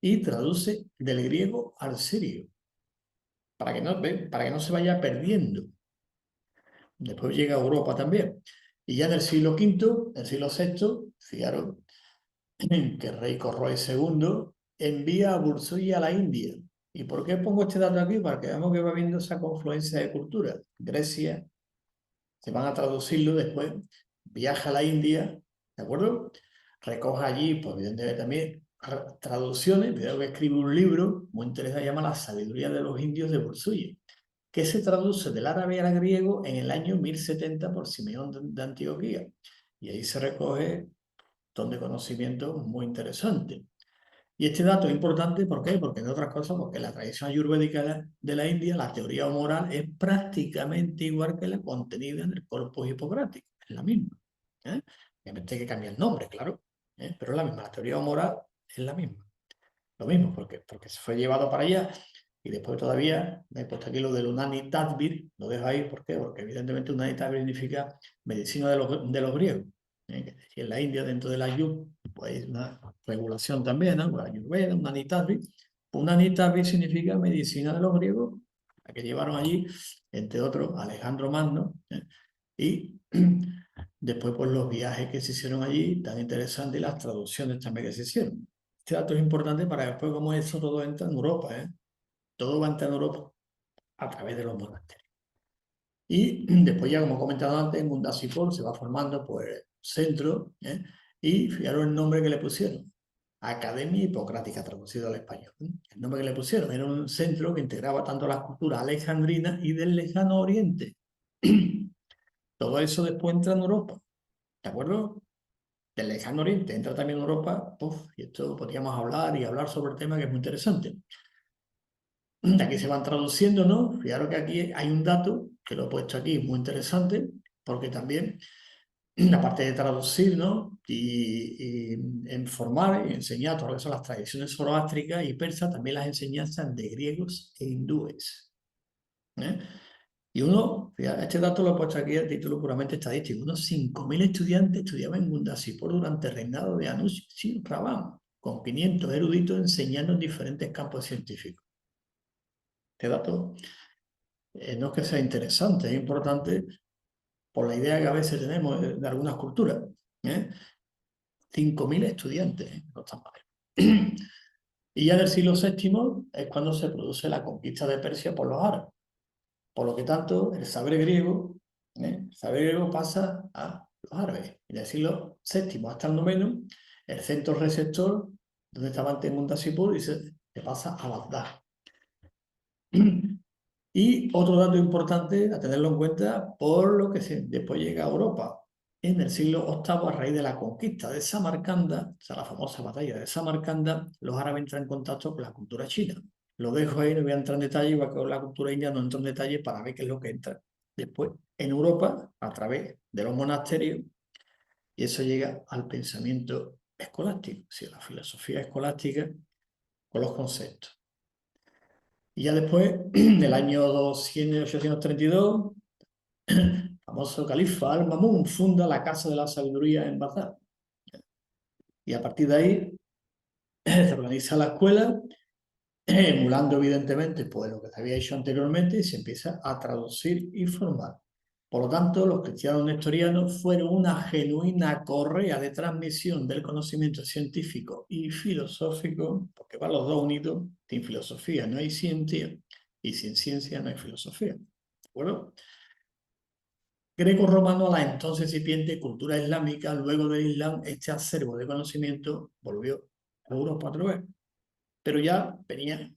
y traduce del griego al sirio, para que no se vaya perdiendo. Después llega a Europa también. Y ya en el siglo V, el siglo VI, fijaros que el rey Corroes II envía a Bursuy a la India. ¿Y por qué pongo este dato aquí? Para que veamos que va viendo esa confluencia de culturas. Grecia, se van a traducirlo después, viaja a la India, ¿de acuerdo? Recoge allí, pues evidentemente también traducciones, veo que escribe un libro muy interesante, se llama La sabiduría de los indios de Bursuy, que se traduce del árabe al griego en el año 1070 por Simeón de Antioquía. Y ahí se recoge un montón de conocimientos muy interesantes. Y este dato es importante, ¿por qué? Porque, entre otras cosas, porque la tradición ayurvédica de la India, la teoría moral es prácticamente igual que la contenida en el Corpus Hipocrático, es la misma. Obviamente hay que cambiar el nombre, claro, pero es la misma, la teoría moral es la misma. Lo mismo, porque se fue llevado para allá y después todavía me he puesto aquí lo del Unani Tadbir, lo dejo ahí, ¿por qué? Porque evidentemente Unani Tadbir significa medicina de los griegos. Y en la India, dentro de la Ayur, pues hay una regulación también, ¿no? La Ayurveda, Unani Tadbir. Unani Tadbir significa medicina de los griegos, la que llevaron allí, entre otros, Alejandro Magno, y después pues los viajes que se hicieron allí, tan interesantes, y las traducciones también que se hicieron. Este dato es importante para después cómo eso todo entra en Europa, Todo va a entrar en Europa a través de los monasterios. Y después ya, como he comentado antes, en Mundasipol se va formando pues centro, y fijaros el nombre que le pusieron. Academia Hipocrática, traducido al español. El nombre que le pusieron era un centro que integraba tanto las culturas alejandrinas y del lejano oriente. Todo eso después entra en Europa, ¿de acuerdo? Del lejano oriente entra también en Europa, y esto podríamos hablar y hablar sobre el tema que es muy interesante. De aquí se van traduciendo, ¿no? Fijaros que aquí hay un dato, que lo he puesto aquí, muy interesante, porque también, aparte de traducir, ¿no? Y informar y enseñar todo lo que son las tradiciones zoroástricas y persas, también las enseñanzas de griegos e hindúes. Y fíjate, este dato lo he puesto aquí a título puramente estadístico, unos 5.000 estudiantes estudiaban en Mundasipur durante el reinado de Anushirvan, con 500 eruditos enseñando en diferentes campos científicos. Este dato no es que sea interesante, es importante por la idea que a veces tenemos de algunas culturas. 5.000 estudiantes, no está mal. Y ya del siglo VII es cuando se produce la conquista de Persia por los árabes. Por lo que tanto, el saber griego pasa a los árabes. Y del siglo VII hasta el IX, el centro receptor, donde estaba antes Mundasipur, y se pasa a Bagdad. Y otro dato importante a tenerlo en cuenta, por lo que después llega a Europa. En el siglo VIII, a raíz de la conquista de Samarcanda, o sea, la famosa batalla de Samarcanda, los árabes entran en contacto con la cultura china. Lo dejo ahí, no voy a entrar en detalle, igual que con la cultura india no entro en detalle para ver qué es lo que entra después en Europa a través de los monasterios, y eso llega al pensamiento escolástico, o sea, la filosofía escolástica con los conceptos. Y ya después, del año 832, el famoso califa Al-Mamun funda la Casa de la Sabiduría en Bagdad. Y a partir de ahí se organiza la escuela, emulando evidentemente pues, lo que se había hecho anteriormente, y se empieza a traducir y formar. Por lo tanto, los cristianos nestorianos fueron una genuina correa de transmisión del conocimiento científico y filosófico, porque van los dos unidos. Sin filosofía no hay ciencia, y sin ciencia no hay filosofía. ¿De acuerdo? Greco-romano a la entonces incipiente cultura islámica, luego del Islam, este acervo de conocimiento volvió a Europa otra vez. Pero ya venía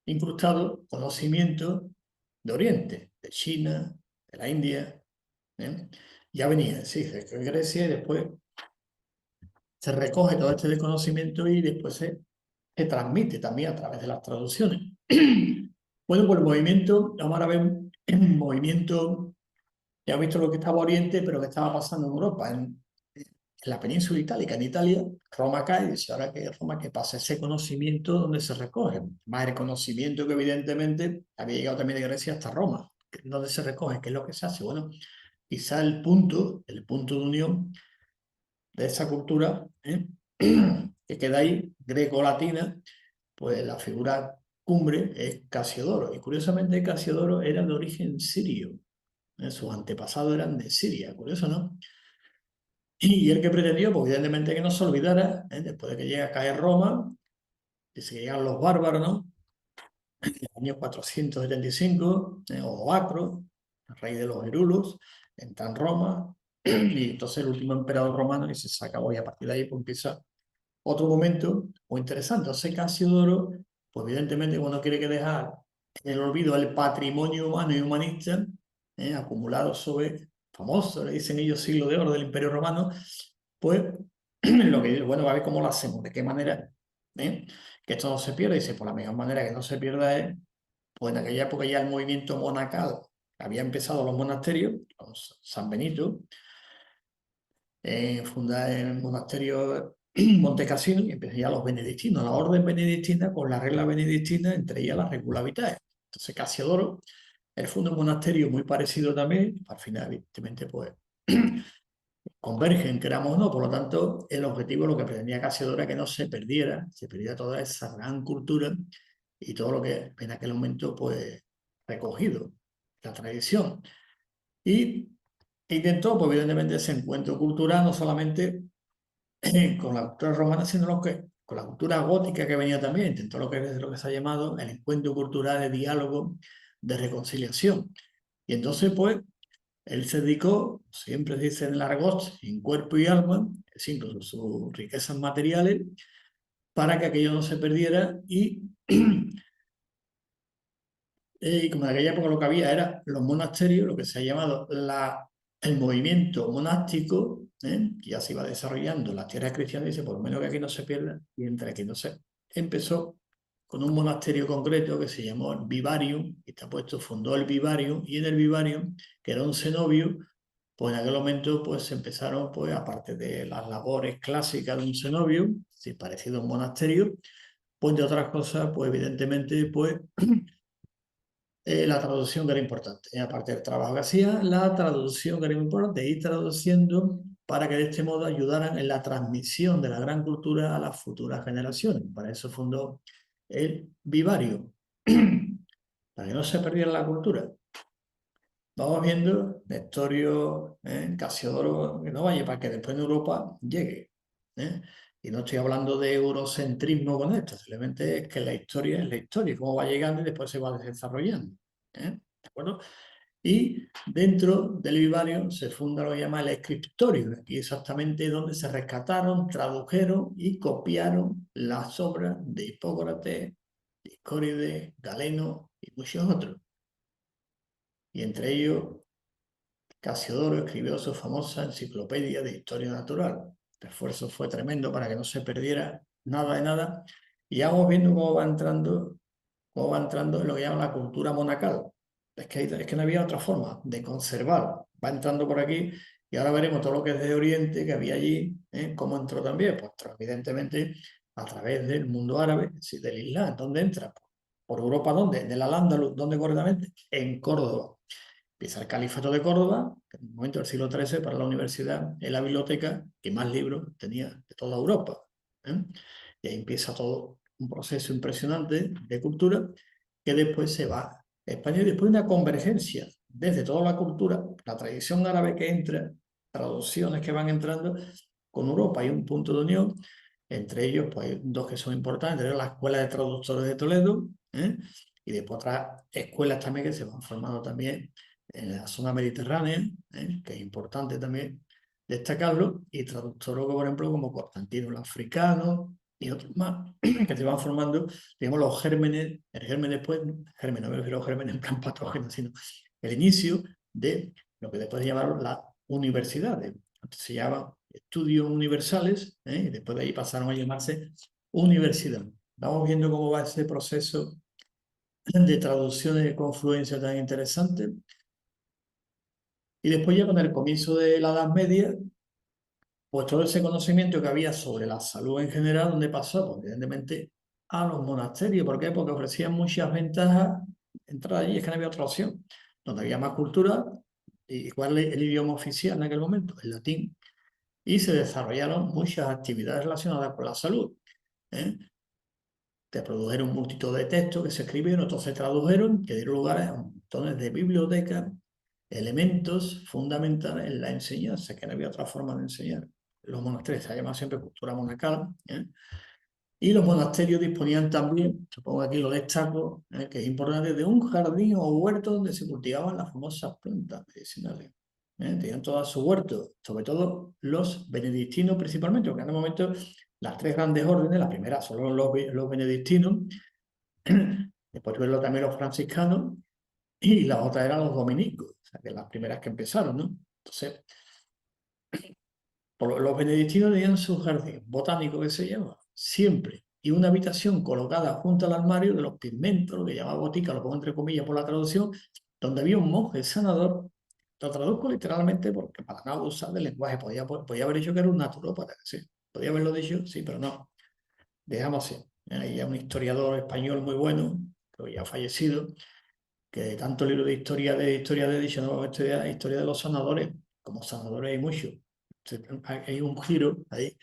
incrustado conocimiento de Oriente, de China, de la India. Ya venía, sí, de Grecia, y después se recoge todo este conocimiento y después se transmite también a través de las traducciones. Bueno, pues el movimiento, vamos a ver un movimiento. Ya he visto lo que estaba Oriente, pero que estaba pasando en Europa, en la península itálica. En Italia, Roma cae y dice, ahora que Roma, que pasa ese conocimiento donde se recoge. Más el conocimiento que evidentemente había llegado también de Grecia hasta Roma. ¿Dónde se recoge? ¿Qué es lo que se hace? Bueno, quizá el punto de unión de esa cultura que queda ahí, greco-latina, pues la figura cumbre es Casiodoro. Y curiosamente Casiodoro era de origen sirio. Sus antepasados eran de Siria, curioso, ¿no? Y el que pretendió, pues evidentemente que no se olvidara, después de que llega a caer Roma, que se llegan los bárbaros, ¿no? En el año 475, Odoacro, el rey de los Herulos, entra en Roma, y entonces el último emperador romano y se acabó, y a partir de ahí pues, empieza otro momento muy interesante. Entonces Casiodoro, pues evidentemente cuando quiere que dejar en el olvido el patrimonio humano y humanista, acumulado sobre, famoso, le dicen ellos, siglo de oro del Imperio Romano, pues lo que dice, bueno, a ver cómo lo hacemos, de qué manera, que esto no se pierda. Y dice, pues la mejor manera que no se pierda es, pues en aquella época ya el movimiento monacal había empezado los monasterios, San Benito, funda el monasterio Montecassino y empiezan ya los benedictinos, la orden benedictina con la regla benedictina, entre ellas la regula vitae. Entonces Casiodoro, él funda un monasterio muy parecido también, al final evidentemente pues convergen, queramos o no, por lo tanto el objetivo, lo que pretendía Casiodoro era que no se perdiera toda esa gran cultura y todo lo que en aquel momento pues recogido, la tradición. Y intentó, pues evidentemente, ese encuentro cultural no solamente con la cultura romana, sino con la cultura gótica que venía también, intentó lo que se ha llamado el encuentro cultural de diálogo, de reconciliación. Y entonces, pues, él se dedicó, siempre se dice en el argot, en cuerpo y alma, es con sus riquezas materiales, para que aquello no se perdiera y y como en aquella época lo que había era los monasterios, lo que se ha llamado el movimiento monástico, que ya se iba desarrollando en las tierras cristianas, dice, por lo menos que aquí no se pierda, y entre aquí no se... Empezó con un monasterio concreto que se llamó el Vivarium, y está puesto, fundó el Vivarium, y en el Vivarium, que era un cenobio, pues en aquel momento pues se empezaron, pues aparte de las labores clásicas de un cenobio, si parecido a un monasterio, pues de otras cosas, pues evidentemente, pues la traducción que era importante. Aparte del trabajo que hacía, la traducción que era muy importante, ir traduciendo para que de este modo ayudaran en la transmisión de la gran cultura a las futuras generaciones. Para eso fundó el Vivario, para que no se perdiera la cultura. Vamos viendo Nestorio, Casiodoro, que no vaya para que después en Europa llegue. ¿eh? Y no estoy hablando de eurocentrismo con esto, simplemente es que la historia es la historia, cómo va llegando y después se va desarrollando. ¿De acuerdo? Y dentro del vivario se funda lo que llama el escriptorio, y exactamente donde se rescataron, tradujeron y copiaron las obras de Hipócrates, Discórides, Galeno y muchos otros. Y entre ellos Casiodoro escribió su famosa enciclopedia de historia natural. El esfuerzo fue tremendo para que no se perdiera nada de nada. Y ya vamos viendo cómo va entrando en lo que llaman la cultura monacal. Es que no había otra forma de conservar. Va entrando por aquí y ahora veremos todo lo que es de Oriente, que había allí, cómo entró también. Pues evidentemente a través del mundo árabe, del Islam. ¿Dónde entra? ¿Por Europa dónde? ¿Del Al-Ándalus? ¿Dónde correctamente? En Córdoba. Empieza el Califato de Córdoba, que en el momento del siglo XIII para la universidad es la biblioteca que más libros tenía de toda Europa. Y ahí empieza todo un proceso impresionante de cultura que después se va a España y después una convergencia desde toda la cultura, la tradición árabe que entra, traducciones que van entrando con Europa. Hay un punto de unión, entre ellos pues, hay dos que son importantes, entre ellos la Escuela de Traductores de Toledo, y después otras escuelas también que se van formando también en la zona mediterránea, que es importante también destacarlo, y traductores, por ejemplo, como Constantino el Africano y otros más, que se van formando, digamos, los gérmenes, el germen después, germen, no me refiero a germen en plan patógeno, sino el inicio de lo que después llamaron las universidades. Antes se llamaban estudios universales, y después de ahí pasaron a llamarse universidad. Vamos viendo cómo va ese proceso de traducción y de confluencia tan interesante. Y después ya con el comienzo de la Edad Media, pues todo ese conocimiento que había sobre la salud en general, ¿dónde pasó? Pues evidentemente a los monasterios. ¿Por qué? Porque ofrecían muchas ventajas. Entrar allí es que no había otra opción. Donde había más cultura. ¿Y cuál es el idioma oficial en aquel momento? El latín. y se desarrollaron muchas actividades relacionadas con la salud. Se produjeron multitud de textos que se escribieron, otros se tradujeron, que dieron lugar a montones de bibliotecas, elementos fundamentales en la enseñanza, que no había otra forma de enseñar. Los monasterios se llaman siempre cultura monacal, y los monasterios disponían también, supongo que aquí lo destaco, que es importante, de un jardín o huerto donde se cultivaban las famosas plantas medicinales. Tenían todo su huerto, sobre todo los benedictinos principalmente, porque en el momento las tres grandes órdenes, la primera son los benedictinos, después verlo también los franciscanos, y la otra eran los dominicos, o sea, que las primeras que empezaron, ¿no? Entonces, los benedictinos tenían su jardín botánico que se llama, siempre, y una habitación colocada junto al armario de los pigmentos, lo que llama botica, lo pongo entre comillas por la traducción, donde había un monje sanador. Lo traduzco literalmente porque para no abusar del lenguaje, podía haber dicho que era un naturópata, sí, podía haberlo dicho, sí, pero no, dejamos así. Hay un historiador español muy bueno, que ya ha fallecido, que de tanto libro de historia de dicho, no, historia de los sanadores, como sanadores hay muchos. Hay un giro ahí.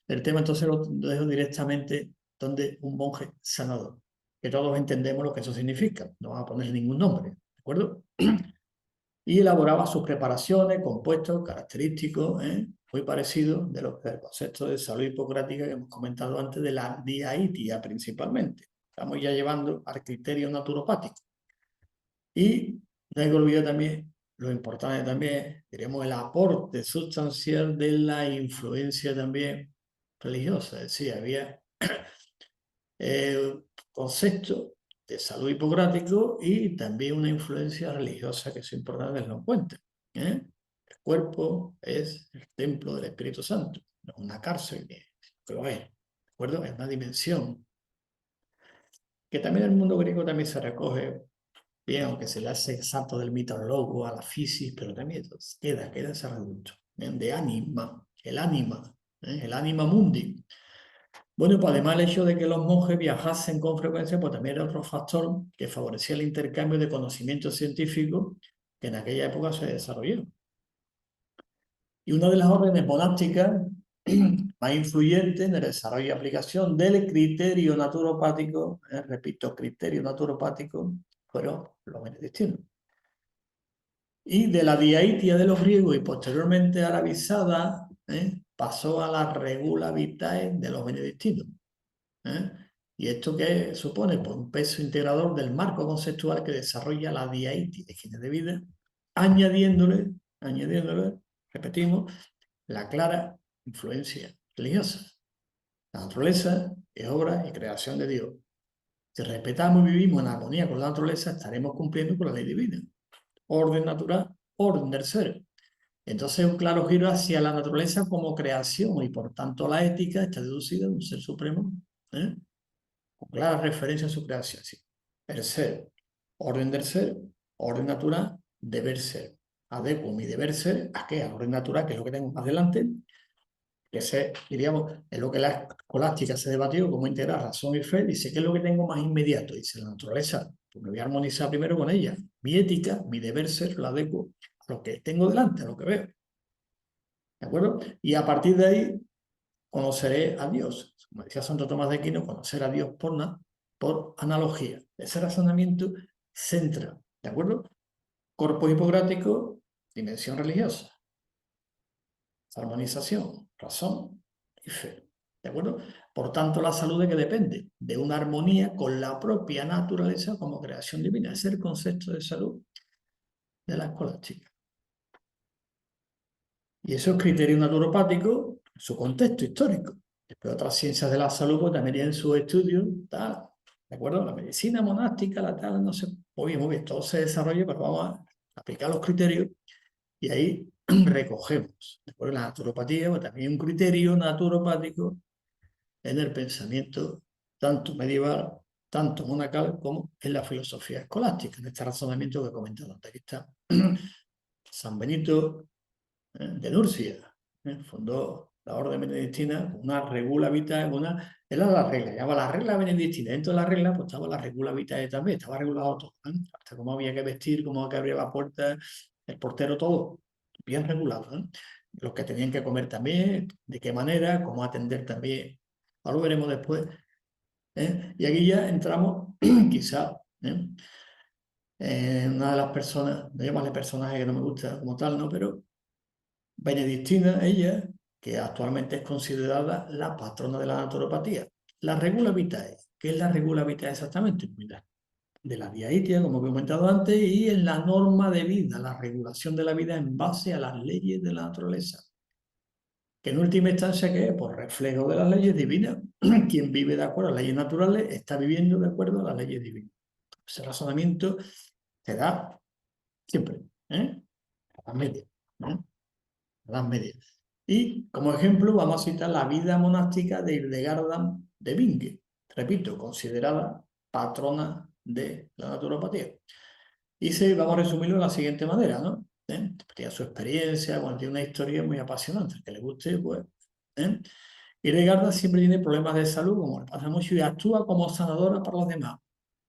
El tema entonces lo dejo directamente donde un monje sanador, que todos entendemos lo que eso significa, no vamos a poner ningún nombre, ¿de acuerdo? Y elaboraba sus preparaciones, compuestos, característicos, muy parecidos del concepto de salud hipocrática que hemos comentado antes, de la diaitia principalmente. Estamos ya llevando al criterio naturopático. Y no hay que olvidar también, lo importante también, diríamos, el aporte sustancial de la influencia también religiosa. Es decir, había conceptos de salud hipocrático y también una influencia religiosa que es importante tenerlo en cuenta. El cuerpo es el templo del Espíritu Santo, no una cárcel, que lo es, ¿de acuerdo? Es una dimensión que también en el mundo griego también se recoge bien, aunque se le hace salto del mitológico a la fisis, pero también queda ese reducto, de ánima, el ánima mundi. Bueno, pues además el hecho de que los monjes viajasen con frecuencia, pues también era otro factor que favorecía el intercambio de conocimiento científico que en aquella época se desarrolló. Y una de las órdenes monásticas más influyentes en el desarrollo y aplicación del criterio naturopático, repito, criterio naturopático, fueron los benedictinos. Y de la diaitia de los griegos y posteriormente arabizada, pasó a la regula vitae de los benedictinos. ¿Y esto qué supone? Pues un peso integrador del marco conceptual que desarrolla la diaitia de higiene de vida, añadiéndole, repetimos, la clara influencia religiosa. La naturaleza es obra y creación de Dios. Si respetamos y vivimos en armonía con la naturaleza, estaremos cumpliendo con la ley divina. Orden natural, orden del ser. Entonces, un claro giro hacia la naturaleza como creación y por tanto la ética está deducida de un ser supremo, con clara referencia a su creación. Sí. El ser, orden del ser, orden natural, deber ser. Adecuo mi deber ser a qué? A orden natural, que es lo que tengo más adelante, que diríamos, es lo que la escolástica se debatió, cómo integrar razón y fe. Dice, ¿qué es lo que tengo más inmediato? Dice, la naturaleza. Pues me voy a armonizar primero con ella. Mi ética, mi deber ser, la adecuo a lo que tengo delante, a lo que veo. ¿De acuerdo? Y a partir de ahí conoceré a Dios. Como decía Santo Tomás de Aquino, conocer a Dios por analogía. Ese razonamiento centra, ¿de acuerdo? Corpus hipocrático, dimensión religiosa. Armonización, razón y fe. ¿De acuerdo? Por tanto, la salud de que depende de una armonía con la propia naturaleza como creación divina. Ese es el concepto de salud de la escolástica. Y esos criterios naturopáticos, su contexto histórico. Después otras ciencias de la salud pues, también tienen sus estudios, tal, ¿de acuerdo? La medicina monástica, la tal, no sé, muy bien, todo se desarrolla, pero vamos a aplicar los criterios y ahí recogemos. Después la naturopatía, pues, también un criterio naturopático en el pensamiento tanto medieval, tanto monacal, como en la filosofía escolástica, en este razonamiento que he comentado antes. Aquí está San Benito de Nurcia, fundó la orden benedictina, una regula vitae, era la regla, llamaba la regla benedictina. Dentro de la regla pues estaba la regula vitae también, estaba regulado todo, hasta cómo había que vestir, cómo había que abrir la puerta, el portero, todo bien regulado. los que tenían que comer también, de qué manera, cómo atender también. Ahora lo veremos después. Y aquí ya entramos, quizá, una de las personas, no llamarle personaje que no me gusta como tal, ¿no? Pero Benedictina, ella, que actualmente es considerada la patrona de la naturopatía. La regula vitae. ¿Qué es la regula vitae exactamente? Mira, de la diaetia, como he comentado antes, y en la norma de vida, la regulación de la vida en base a las leyes de la naturaleza. Que en última instancia, ¿qué es? Por reflejo de las leyes divinas. Quien vive de acuerdo a las leyes naturales está viviendo de acuerdo a las leyes divinas. Ese razonamiento se da siempre, a las medias, a las medias. Y como ejemplo vamos a citar la vida monástica de Hildegarda de Bingen, repito, considerada patrona de la naturopatía. Y vamos a resumirlo de la siguiente manera, ¿no? Tiene su experiencia, bueno, tiene una historia muy apasionante, que le guste, pues. Hildegarda siempre tiene problemas de salud, como le pasa mucho, y actúa como sanadora para los demás.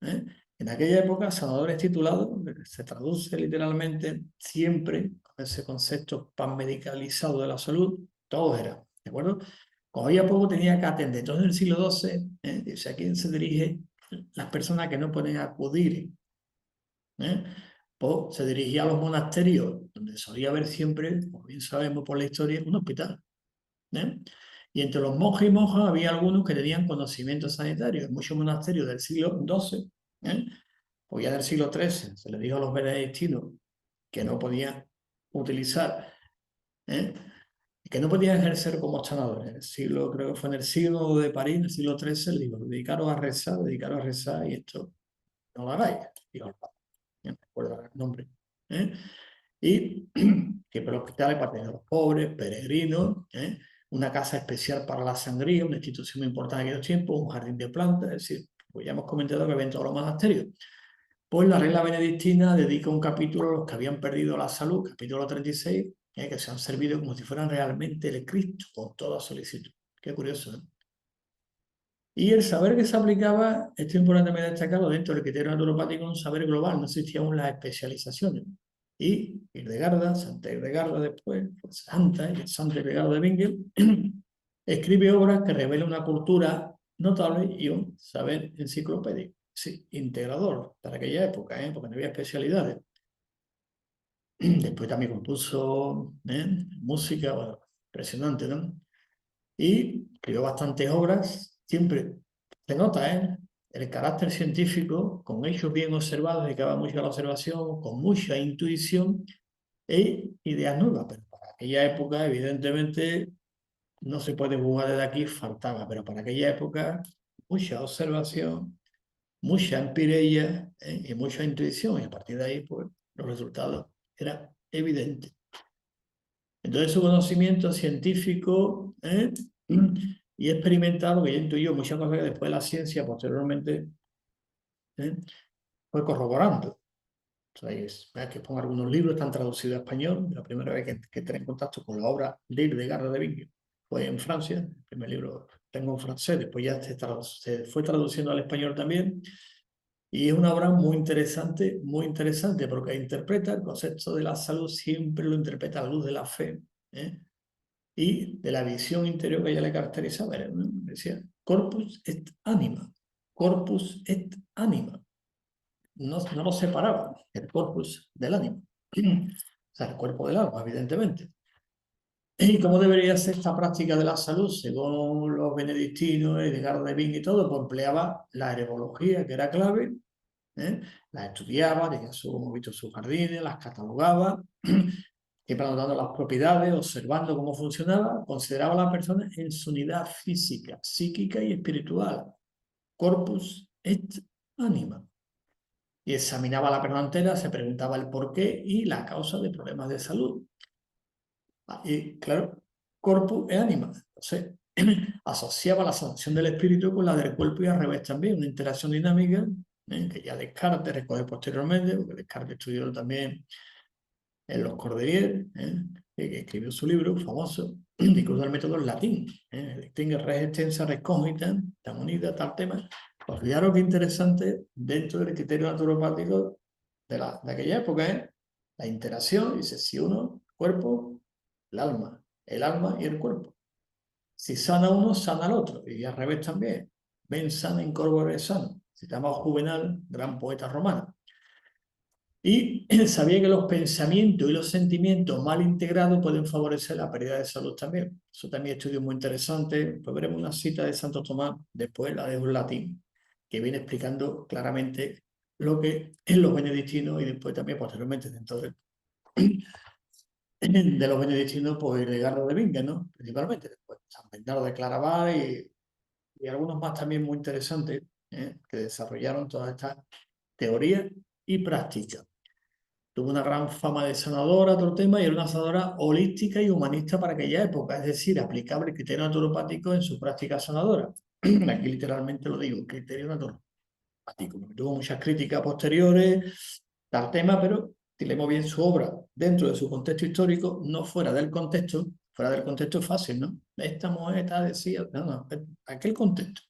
¿eh? En aquella época, sanadores titulados, se traduce literalmente siempre con ese concepto panmedicalizado de la salud, todos eran, ¿de acuerdo? Como había poco, tenía que atender. Entonces, en el siglo XII, dice, ¿a quién se dirige las personas que no pueden acudir? Pues se dirigía a los monasterios, donde solía haber siempre, como bien sabemos por la historia, un hospital. Y entre los monjes y monjas había algunos que tenían conocimientos sanitarios. En muchos monasterios del siglo XII, o ya del siglo XIII, se les dijo a los benedictinos que no podían utilizar, que no podían ejercer como sanadores. En el siglo, creo que fue en el siglo de París, en el siglo XIII, les digo, dedicaros a rezar, y esto no lo hagáis. Digo, no me acuerdo el nombre. Y que para hospitales para tener a los pobres, peregrinos, una casa especial para la sangría, una institución muy importante en aquellos tiempos, un jardín de plantas, es decir, pues ya hemos comentado que ven todos los monasterios. Pues la regla benedictina dedica un capítulo a los que habían perdido la salud, capítulo 36, que se han servido como si fueran realmente el Cristo, con toda solicitud. Qué curioso, ¿eh? Y el saber que se aplicaba, esto es importante destacarlo, dentro del criterio naturopático, un saber global, no existían aún las especializaciones. Y Hildegarda, Santa Hildegarda después, pues Santa Hildegarda de Bingen, escribe obras que revelan una cultura notable y un saber enciclopédico, sí, integrador para aquella época, porque no había especialidades. Después también compuso música, bueno, impresionante, ¿no? Y escribió bastantes obras, siempre se nota, el carácter científico, con hechos bien observados, dedicaba mucho a la observación, con mucha intuición e ideas nuevas, pero para aquella época, evidentemente, no se puede jugar desde aquí, faltaba, pero para aquella época, mucha observación, mucha empiria, y mucha intuición, y a partir de ahí, pues, los resultados eran evidentes. Entonces su conocimiento científico y experimental, que ya intuyó muchas cosas que después la ciencia posteriormente fue corroborando. Entonces, que pongo algunos libros, están traducidos a español. La primera vez que entré en contacto con la obra de Hildegarda de Bingen fue en Francia. El primer libro tengo en francés, después ya se fue traduciendo al español también. Y es una obra muy interesante, porque interpreta el concepto de la salud, siempre lo interpreta a la luz de la fe, y de la visión interior que ella le caracterizaba. Decía, corpus et anima, corpus et anima. No lo separaba, el corpus del ánima. O sea, el cuerpo del alma, evidentemente. ¿Y cómo debería ser esta práctica de la salud? Según los benedictinos, Edgar de Bingen y todo, pues empleaba la herebología, que era clave, las estudiaba, tenía sus jardines, las catalogaba, siempre anotando las propiedades, observando cómo funcionaba, consideraba a la persona en su unidad física, psíquica y espiritual, corpus et anima. Y examinaba la persona entera, se preguntaba el porqué y la causa de problemas de salud. Y claro, corpus et anima. Entonces, asociaba la sanación del espíritu con la del cuerpo y al revés también, una interacción dinámica, que ya Descartes recoge posteriormente, porque Descartes estudió también en los Cordeliers, que escribió su libro famoso, incluso el método en latín, distingue res extensa, res cogita, tan unida, tal tema. Pues fijaros qué interesante dentro del criterio naturopático de aquella época, la interacción, dice, si uno, cuerpo, el alma y el cuerpo. Si sana uno, sana al otro, y al revés también. Mens sana in corpore sano. Se llama Juvenal, gran poeta romano. Y sabía que los pensamientos y los sentimientos mal integrados pueden favorecer la pérdida de salud también. Eso también es estudio muy interesante. Pues veremos una cita de Santo Tomás, después la de un latín, que viene explicando claramente lo que es los benedictinos y después también posteriormente dentro de los benedictinos, pues Edgardo de Bingen, ¿no? Principalmente, después San Bernardo de Claraval y algunos más también muy interesantes, que desarrollaron todas estas teorías y prácticas. Tuvo una gran fama de sanadora, otro tema, y era una sanadora holística y humanista para aquella época, es decir, aplicable el criterio naturopático en su práctica sanadora. Aquí literalmente lo digo, criterio naturopático. Tuvo muchas críticas posteriores al tema, pero si leemos bien su obra dentro de su contexto histórico, no fuera del contexto es fácil, ¿no? Esta mujer decía, no, aquel contexto.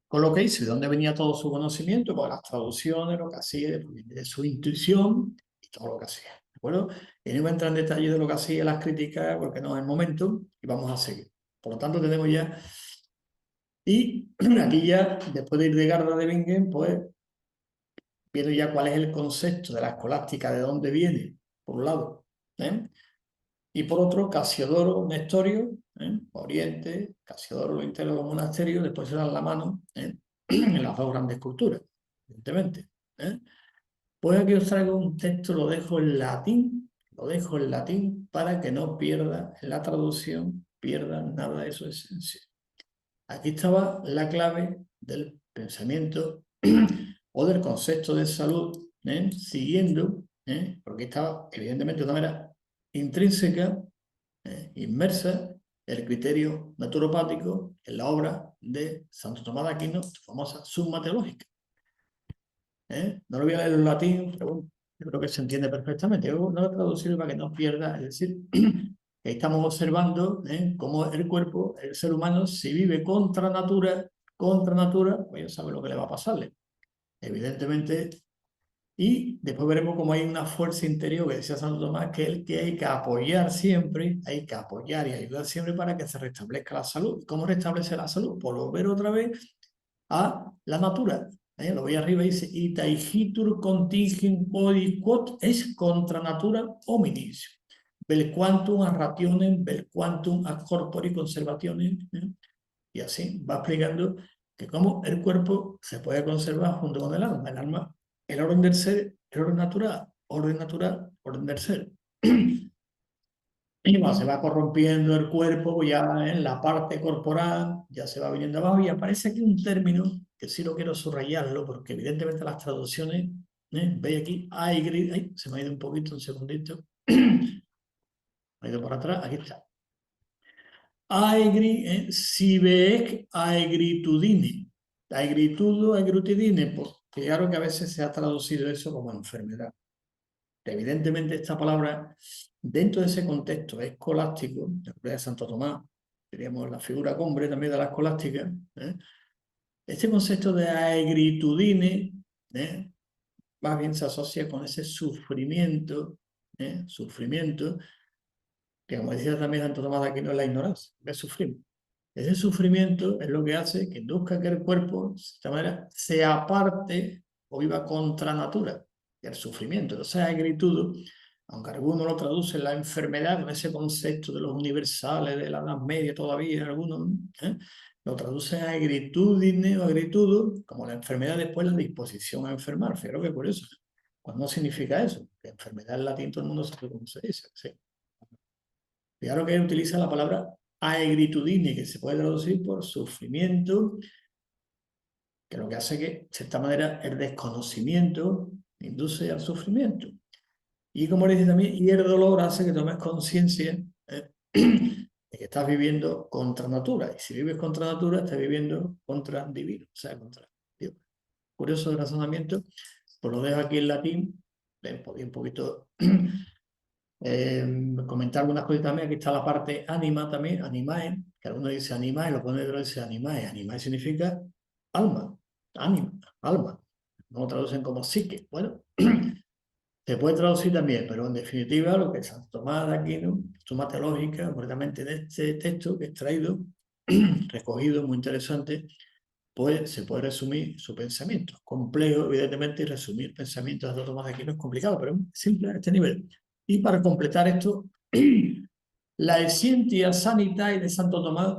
Con lo que hice, de dónde venía todo su conocimiento, pues las traducciones, lo que hacía, de su intuición y todo lo que hacía. ¿De acuerdo? Y no voy a entrar en detalle de lo que hacía, las críticas, porque no es el momento, y vamos a seguir. Por lo tanto, tenemos ya. Y aquí ya, después de ir de Garda de Bingen, pues viendo ya cuál es el concepto de la escolástica, de dónde viene, por un lado, ¿eh? Y por otro, Casiodoro, Nestorio, Oriente, Casiodoro lo integra los monasterios, después se dan la mano en las dos grandes culturas, evidentemente. Pues aquí os traigo un texto, lo dejo en latín para que no pierda en la traducción, pierda nada de su esencia. Aquí estaba la clave del pensamiento o del concepto de salud, siguiendo, porque estaba evidentemente de una manera intrínseca, inmersa, el criterio naturopático en la obra de Santo Tomás de Aquino, famosa Summa Teológica. No lo voy a leer en latín, pero bueno, yo creo que se entiende perfectamente. Yo no lo he traducido para que no pierda, es decir, que estamos observando cómo el cuerpo, el ser humano, si vive contra natura, pues ya sabe lo que le va a pasarle. Evidentemente, y después veremos cómo hay una fuerza interior que decía Santo Tomás, que es el que hay que apoyar siempre, hay que apoyar y ayudar siempre para que se restablezca la salud. ¿Cómo restablece la salud? Por volver otra vez a la natura. Lo voy arriba y dice, itaigitur contingent quod quod es contra natura hominis. Vel quantum a rationem, vel quantum a corpore conservationem. Y así va explicando que cómo el cuerpo se puede conservar junto con el alma. El alma, el orden del ser, el orden natural, orden del ser. Y cuando se va corrompiendo el cuerpo, pues ya en la parte corporal ya se va viniendo abajo y aparece aquí un término que sí lo quiero subrayarlo porque evidentemente las traducciones, veis aquí, ay, se me ha ido un poquito, un segundito, me ha ido por atrás, aquí está. Aegri, sibec aegritudine. Aegrutidine, pues claro que a veces se ha traducido eso como enfermedad. Evidentemente esta palabra, dentro de ese contexto escolástico, de Santo Tomás, diríamos la figura cumbre también de la escolástica, este concepto de aegritudine, más bien se asocia con ese sufrimiento, que como decía también Santo Tomás de Aquino, es la ignorancia, es sufrir. Ese sufrimiento es lo que hace que induzca que el cuerpo, de esta manera, se aparte o viva contra natura, el sufrimiento. Entonces, agritud, aunque algunos lo traducen la enfermedad con ese concepto de los universales de la Edad Media todavía, algunos lo traducen a agritudine o agritudo, como la enfermedad después la disposición a enfermar. Fíjate que por eso. ¿Cuándo significa eso? Que enfermedad en latín todo el mundo sabe cómo se dice. ¿Sí? Fijaros que utiliza la palabra aegritudine, que se puede traducir por sufrimiento, que lo que hace que, de cierta manera, el desconocimiento induce al sufrimiento. Y como le dice también, y el dolor hace que tomes conciencia de que estás viviendo contra natura. Y si vives contra natura, estás viviendo contra divino, o sea, contra Dios. Curioso el razonamiento, pues lo dejo aquí en latín, un poquito comentar algunas cosas también. Aquí está la parte ánima también, animae, que alguno dice animae, lo pone dentro dice animae. Animae significa alma, ánima, alma. No lo traducen como psique. Bueno, Se puede traducir también, pero en definitiva lo que Santo Tomás de Aquino, suma teológica, concretamente de este texto que he extraído, recogido, muy interesante, pues se puede resumir su pensamiento. Complejo, evidentemente, y resumir pensamientos de Santo Tomás de Aquino es complicado, pero es simple a este nivel. Y para completar esto, la Scientia Sanitae de Santo Tomás,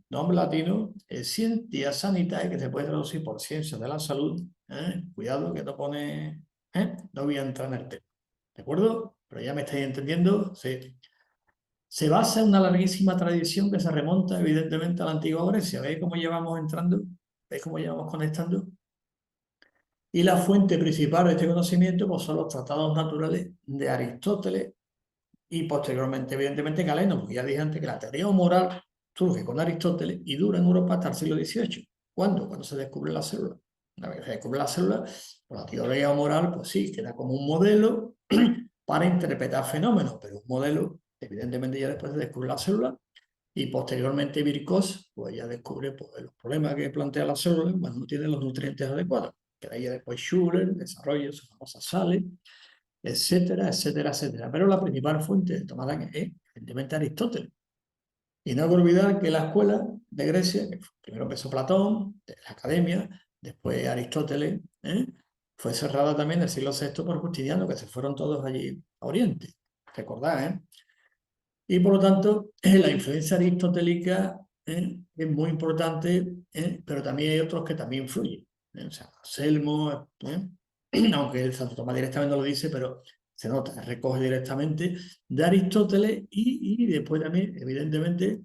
nombre latino, Scientia Sanitae, que se puede traducir por ciencia de la salud. Cuidado que no pone, no voy a entrar en el tema, ¿de acuerdo? Pero ya me estáis entendiendo. Sí. Se basa en una larguísima tradición que se remonta evidentemente a la antigua Grecia. ¿Veis cómo llevamos entrando? ¿Veis cómo llevamos conectando? Y la fuente principal de este conocimiento pues, son los tratados naturales de Aristóteles y posteriormente, evidentemente, Galeno, porque ya dije antes que la teoría moral surge con Aristóteles y dura en Europa hasta el siglo XVIII. ¿Cuándo? Cuando se descubre la célula. Una vez que se descubre la célula, pues la teoría moral, pues sí, queda como un modelo para interpretar fenómenos, pero un modelo, evidentemente, ya después se descubre la célula y posteriormente Virchow, pues ya descubre pues, los problemas que plantea la célula cuando no tiene los nutrientes adecuados. Que de ahí después Schuller desarrolla su famosa sales, etcétera, etcétera, etcétera. Pero la principal fuente de tomada es, evidentemente, Aristóteles. Y no hay que olvidar que la escuela de Grecia, que primero empezó Platón, de la academia, después Aristóteles, fue cerrada también en el siglo VI por Justiniano, que se fueron todos allí a Oriente. Recordad, Y por lo tanto, la influencia aristotélica es muy importante, pero también hay otros que también influyen. O sea, Anselmo, aunque el Santo Tomás directamente no lo dice, pero se nota, recoge directamente de Aristóteles y después también, evidentemente,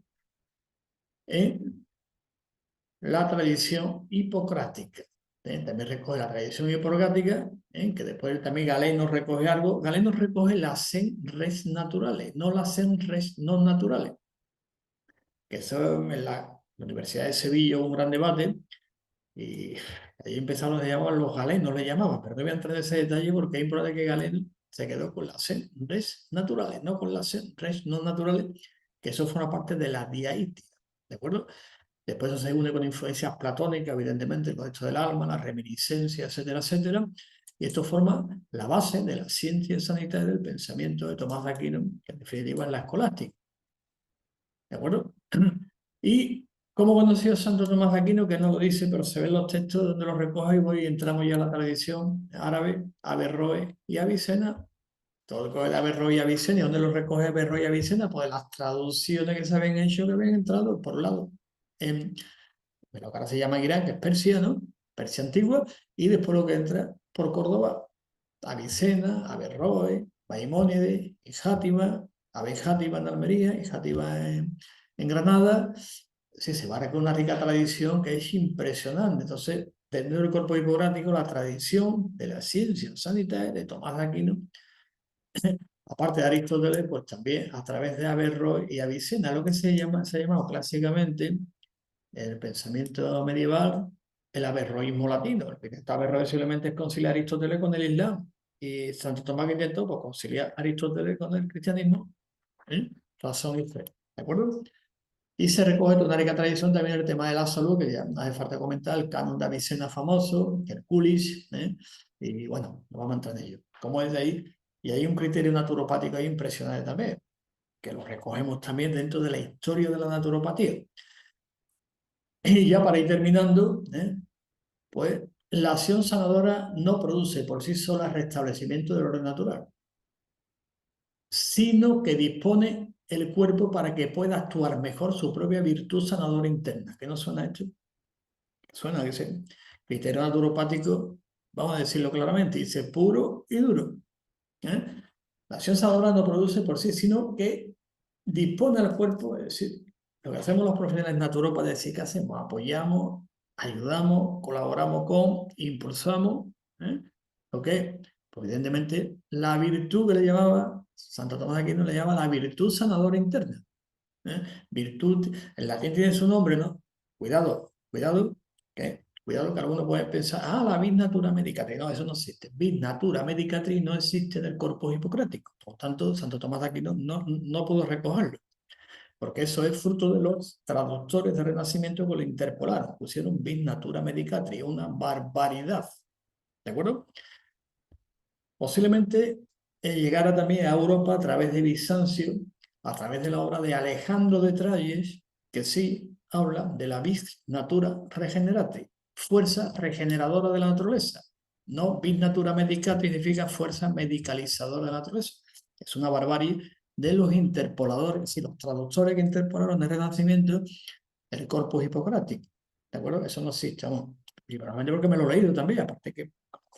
la tradición hipocrática. También recoge la tradición hipocrática, que después también Galeno recoge algo. Galeno recoge las sen res naturales, no las sen res non naturales. Que eso en la Universidad de Sevilla hubo un gran debate y ahí empezaron a llamar los galenos, le llamaban, pero no voy a entrar en ese detalle porque es importante que Galeno se quedó con las res naturales, no con las res no naturales, que eso forma parte de la diaítica, ¿de acuerdo? Después eso se une con influencias platónicas, evidentemente, con esto del alma, la reminiscencia, etcétera, etcétera. Y esto forma la base de la ciencia sanitaria del pensamiento de Tomás de Aquino, que en definitiva es la escolástica. ¿De acuerdo? ¿Y cómo conoció a Santo Tomás de Aquino? Que no lo dice, pero se ven los textos donde lo recoge y voy y entramos ya a la tradición árabe, Averroes y Avicena. Todo lo que es de Averroes y Avicena, ¿y dónde lo recoge Averroes y Avicena? Pues las traducciones que se habían hecho, que habían entrado, por un lado, en lo que ahora se llama Irán, que es Persia, ¿no? Persia antigua, y después lo que entra por Córdoba, Avicena, Averroes, Maimónides, y Játiva, Játiva en Almería y Játiva en Granada. Sí, se va a con una rica tradición que es impresionante. Entonces, dentro del corpus hipocrático, la tradición de la ciencia sanitaria de Tomás de Aquino, aparte de Aristóteles, pues también a través de Averroes y Avicena, lo que se llama, se ha llamado clásicamente el pensamiento medieval, el averroísmo latino. El que Averroes simplemente es conciliar Aristóteles con el Islam. Y Santo Tomás que intentó pues, conciliar Aristóteles con el cristianismo. Razón y fe. ¿De acuerdo? Y se recoge toda una rica tradición también el tema de la salud, que ya no hace falta comentar, el canon de Avicena famoso, Herculis, y bueno, no vamos a entrar en ello. ¿Cómo es de ahí? Y hay un criterio naturopático ahí impresionante también, que lo recogemos también dentro de la historia de la naturopatía. Y ya para ir terminando, pues la acción sanadora no produce por sí sola el restablecimiento del orden natural, sino que dispone el cuerpo para que pueda actuar mejor su propia virtud sanadora interna. ¿Qué no suena esto? Suena, dice, criterio naturopático, vamos a decirlo claramente, dice puro y duro. La acción sanadora no produce por sí, sino que dispone al cuerpo, es decir, lo que hacemos los profesionales naturópatas es decir, ¿qué hacemos? Apoyamos, ayudamos, colaboramos con, impulsamos, ¿lo que? Pues evidentemente la virtud que le llamaba, Santo Tomás de Aquino le llama la virtud sanadora interna. Virtud, en latín tiene su nombre, ¿no? Cuidado, cuidado, cuidado que algunos pueden pensar, la vis natura medicatrix. No, eso no existe. Vis natura medicatrix no existe en el corpus hipocrático. Por tanto, Santo Tomás de Aquino no pudo recogerlo, porque eso es fruto de los traductores de Renacimiento que lo interpolaron. Pusieron vis natura medicatrix, una barbaridad. ¿De acuerdo? Posiblemente llegara también a Europa a través de Bizancio, a través de la obra de Alejandro de Tralles, que sí habla de la vis natura regenerate, fuerza regeneradora de la naturaleza. No vis natura medicate significa fuerza medicalizadora de la naturaleza. Es una barbarie de los interpoladores y los traductores que interpolaron en el Renacimiento el corpus hipocrático. ¿De acuerdo? Eso no existe, vamos. Primeramente porque me lo he leído también, aparte que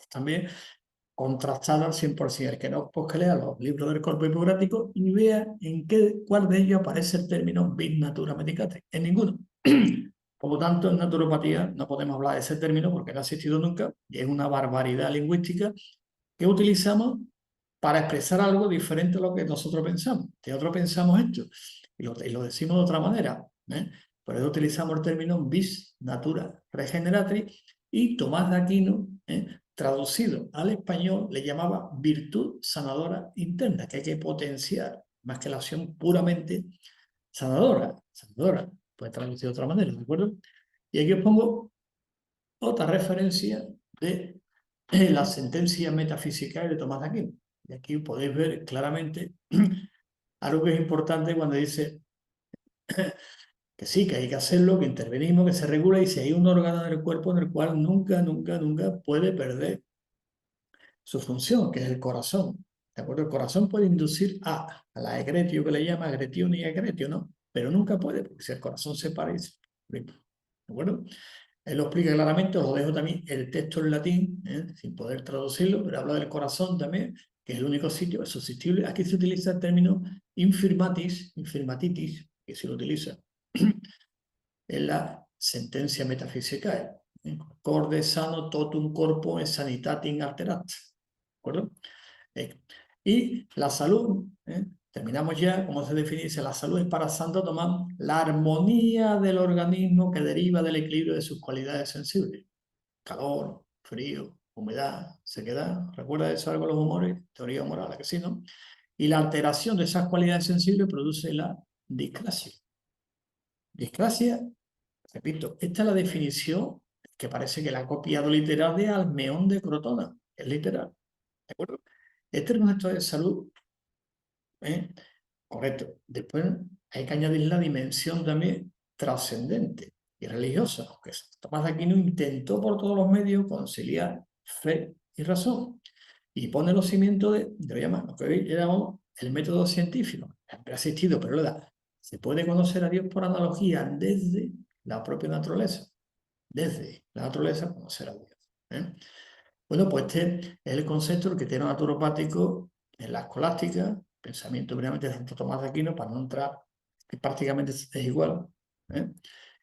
también contrastado al 100%. El que no, pues que lea los libros del corpus hipocrático y vea en cuál de ellos aparece el término vis natura medicate. En ninguno. Por lo tanto, en naturopatía no podemos hablar de ese término porque no ha existido nunca y es una barbaridad lingüística que utilizamos para expresar algo diferente a lo que nosotros pensamos. Nosotros pensamos esto y lo decimos de otra manera. Por eso utilizamos el término vis natura regeneratrix y Tomás de Aquino, traducido al español, le llamaba virtud sanadora interna, que hay que potenciar más que la acción puramente sanadora. Sanadora, puede traducir de otra manera, ¿de acuerdo? Y aquí os pongo otra referencia de la sentencia metafísica de Tomás de Aquino. Y aquí podéis ver claramente algo que es importante cuando dice que sí, que hay que hacerlo, que intervenimos, que se regula y si hay un órgano del cuerpo en el cual nunca, nunca, nunca puede perder su función, que es el corazón. ¿De acuerdo? El corazón puede inducir a la egretio que le llama agretión y egretio, ¿no? Pero nunca puede, porque si el corazón se para, ¿de acuerdo? Él lo explica claramente, os lo dejo también el texto en latín, sin poder traducirlo, pero habla del corazón también, que es el único sitio susceptible. Aquí se utiliza el término infirmatitis, que se lo utiliza en la sentencia metafísica. Corde sano totum corpo sanitatis alterat. ¿De acuerdo? Y la salud, terminamos ya, como se define, dice, la salud es para Santo Tomás la armonía del organismo que deriva del equilibrio de sus cualidades sensibles. Calor, frío, humedad, sequedad. ¿Recuerda eso algo de los humores? Teoría humoral, que sí, ¿no? Y la alteración de esas cualidades sensibles produce la discrasia. Discrasia, repito, esta es la definición que parece que la ha copiado literal de Almeón de Crotona. Es literal. ¿De acuerdo? Este es concepto de salud. Correcto. Después hay que añadir la dimensión también trascendente y religiosa, aunque Tomás de Aquino intentó por todos los medios conciliar fe y razón y pone los cimientos de lo que hoy llamamos el método científico. Siempre ha existido, pero se puede conocer a Dios por analogía desde la propia naturaleza. Desde la naturaleza conocer a Dios. Bueno, pues este es el concepto que tiene naturopático en la escolástica, pensamiento primeramente de Santo Tomás de Aquino, para no entrar, que prácticamente es igual.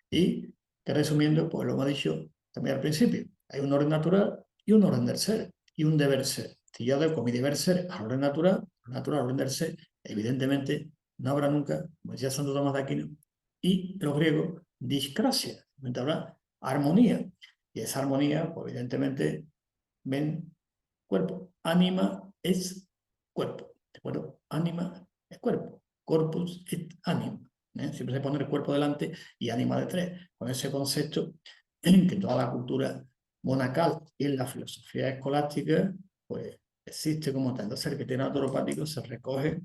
Y que resumiendo, pues lo hemos dicho también al principio, hay un orden natural y un orden del ser, y un deber ser. Si yo adecuo mi deber ser al orden natural, al orden del ser, evidentemente no habrá nunca, como decía Santo Tomás de Aquino, y los griegos, discrasia, habrá armonía. Y esa armonía, pues evidentemente, ven cuerpo. Ánima es cuerpo. ¿De acuerdo? Ánima es cuerpo. Corpus et anima. Siempre se pone el cuerpo delante y ánima de tres. Con ese concepto que toda la cultura monacal y en la filosofía escolástica, pues existe como tal. Entonces, el que tiene naturopático se recoge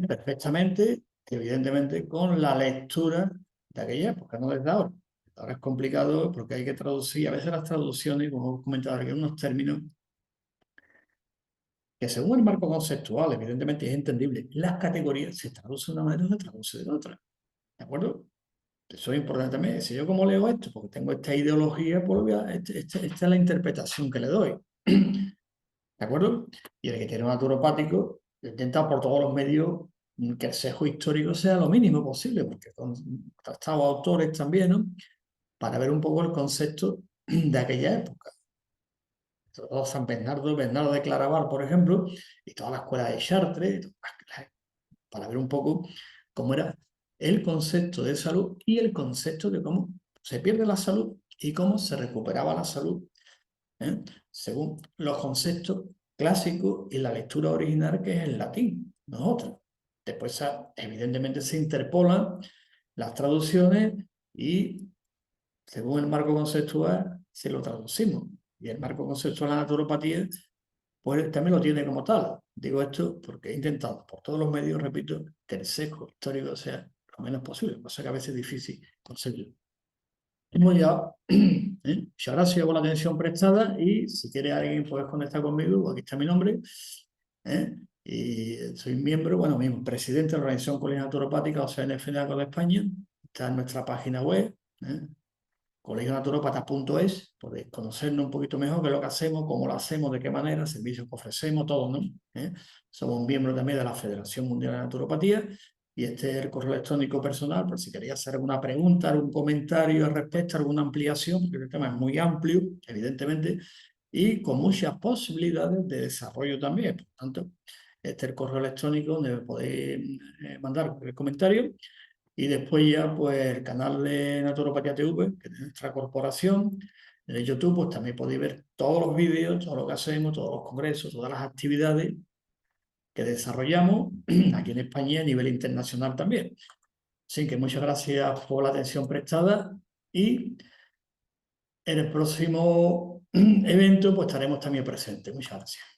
perfectamente, evidentemente, con la lectura de aquella época, no desde ahora. Ahora es complicado porque hay que traducir, a veces las traducciones, como he comentado, hay unos términos que según el marco conceptual, evidentemente es entendible. Las categorías se traducen de una manera o se traduce de otra. ¿De acuerdo? Eso es importante también. Si yo cómo leo esto, porque tengo esta ideología, pues esta es la interpretación que le doy. ¿De acuerdo? Y el que tiene un naturopático intenta por todos los medios que el sesgo histórico sea lo mínimo posible, porque han estado autores también, ¿no? Para ver un poco el concepto de aquella época. Todo San Bernardo, Bernardo de Claraval, por ejemplo, y toda la escuela de Chartres, para ver un poco cómo era el concepto de salud y el concepto de cómo se pierde la salud y cómo se recuperaba la salud, según los conceptos clásicos y la lectura original que es el latín, no otra. Después, evidentemente, se interpolan las traducciones y, según el marco conceptual, se lo traducimos. Y el marco conceptual de la naturopatía pues también lo tiene como tal. Digo esto porque he intentado por todos los medios, repito, que el sesgo histórico sea lo menos posible, cosa que a veces es difícil conseguirlo. Hemos ya, muchas gracias por la atención prestada y si quiere alguien puedes conectar conmigo, pues aquí está mi nombre. Y soy miembro, bueno, mismo, presidente de la Organización Colegial Naturopática, o sea, NFNA de España. Está en nuestra página web, colegionaturópatas.es. Podéis conocernos un poquito mejor qué es lo que hacemos, cómo lo hacemos, de qué manera, servicios que ofrecemos, todo, ¿no? Somos miembros también de la Federación Mundial de Naturopatía. Y este es el correo electrónico personal, por si queréis hacer alguna pregunta, algún comentario al respecto, alguna ampliación, porque el tema es muy amplio, evidentemente, y con muchas posibilidades de desarrollo también. Por tanto, este es el correo electrónico donde podéis mandar comentarios. Y después ya, pues, el canal de Naturopatía TV, que es nuestra corporación. En el YouTube, pues, también podéis ver todos los vídeos, todo lo que hacemos, todos los congresos, todas las actividades que desarrollamos aquí en España y a nivel internacional también. Así que muchas gracias por la atención prestada y en el próximo evento pues estaremos también presentes. Muchas gracias.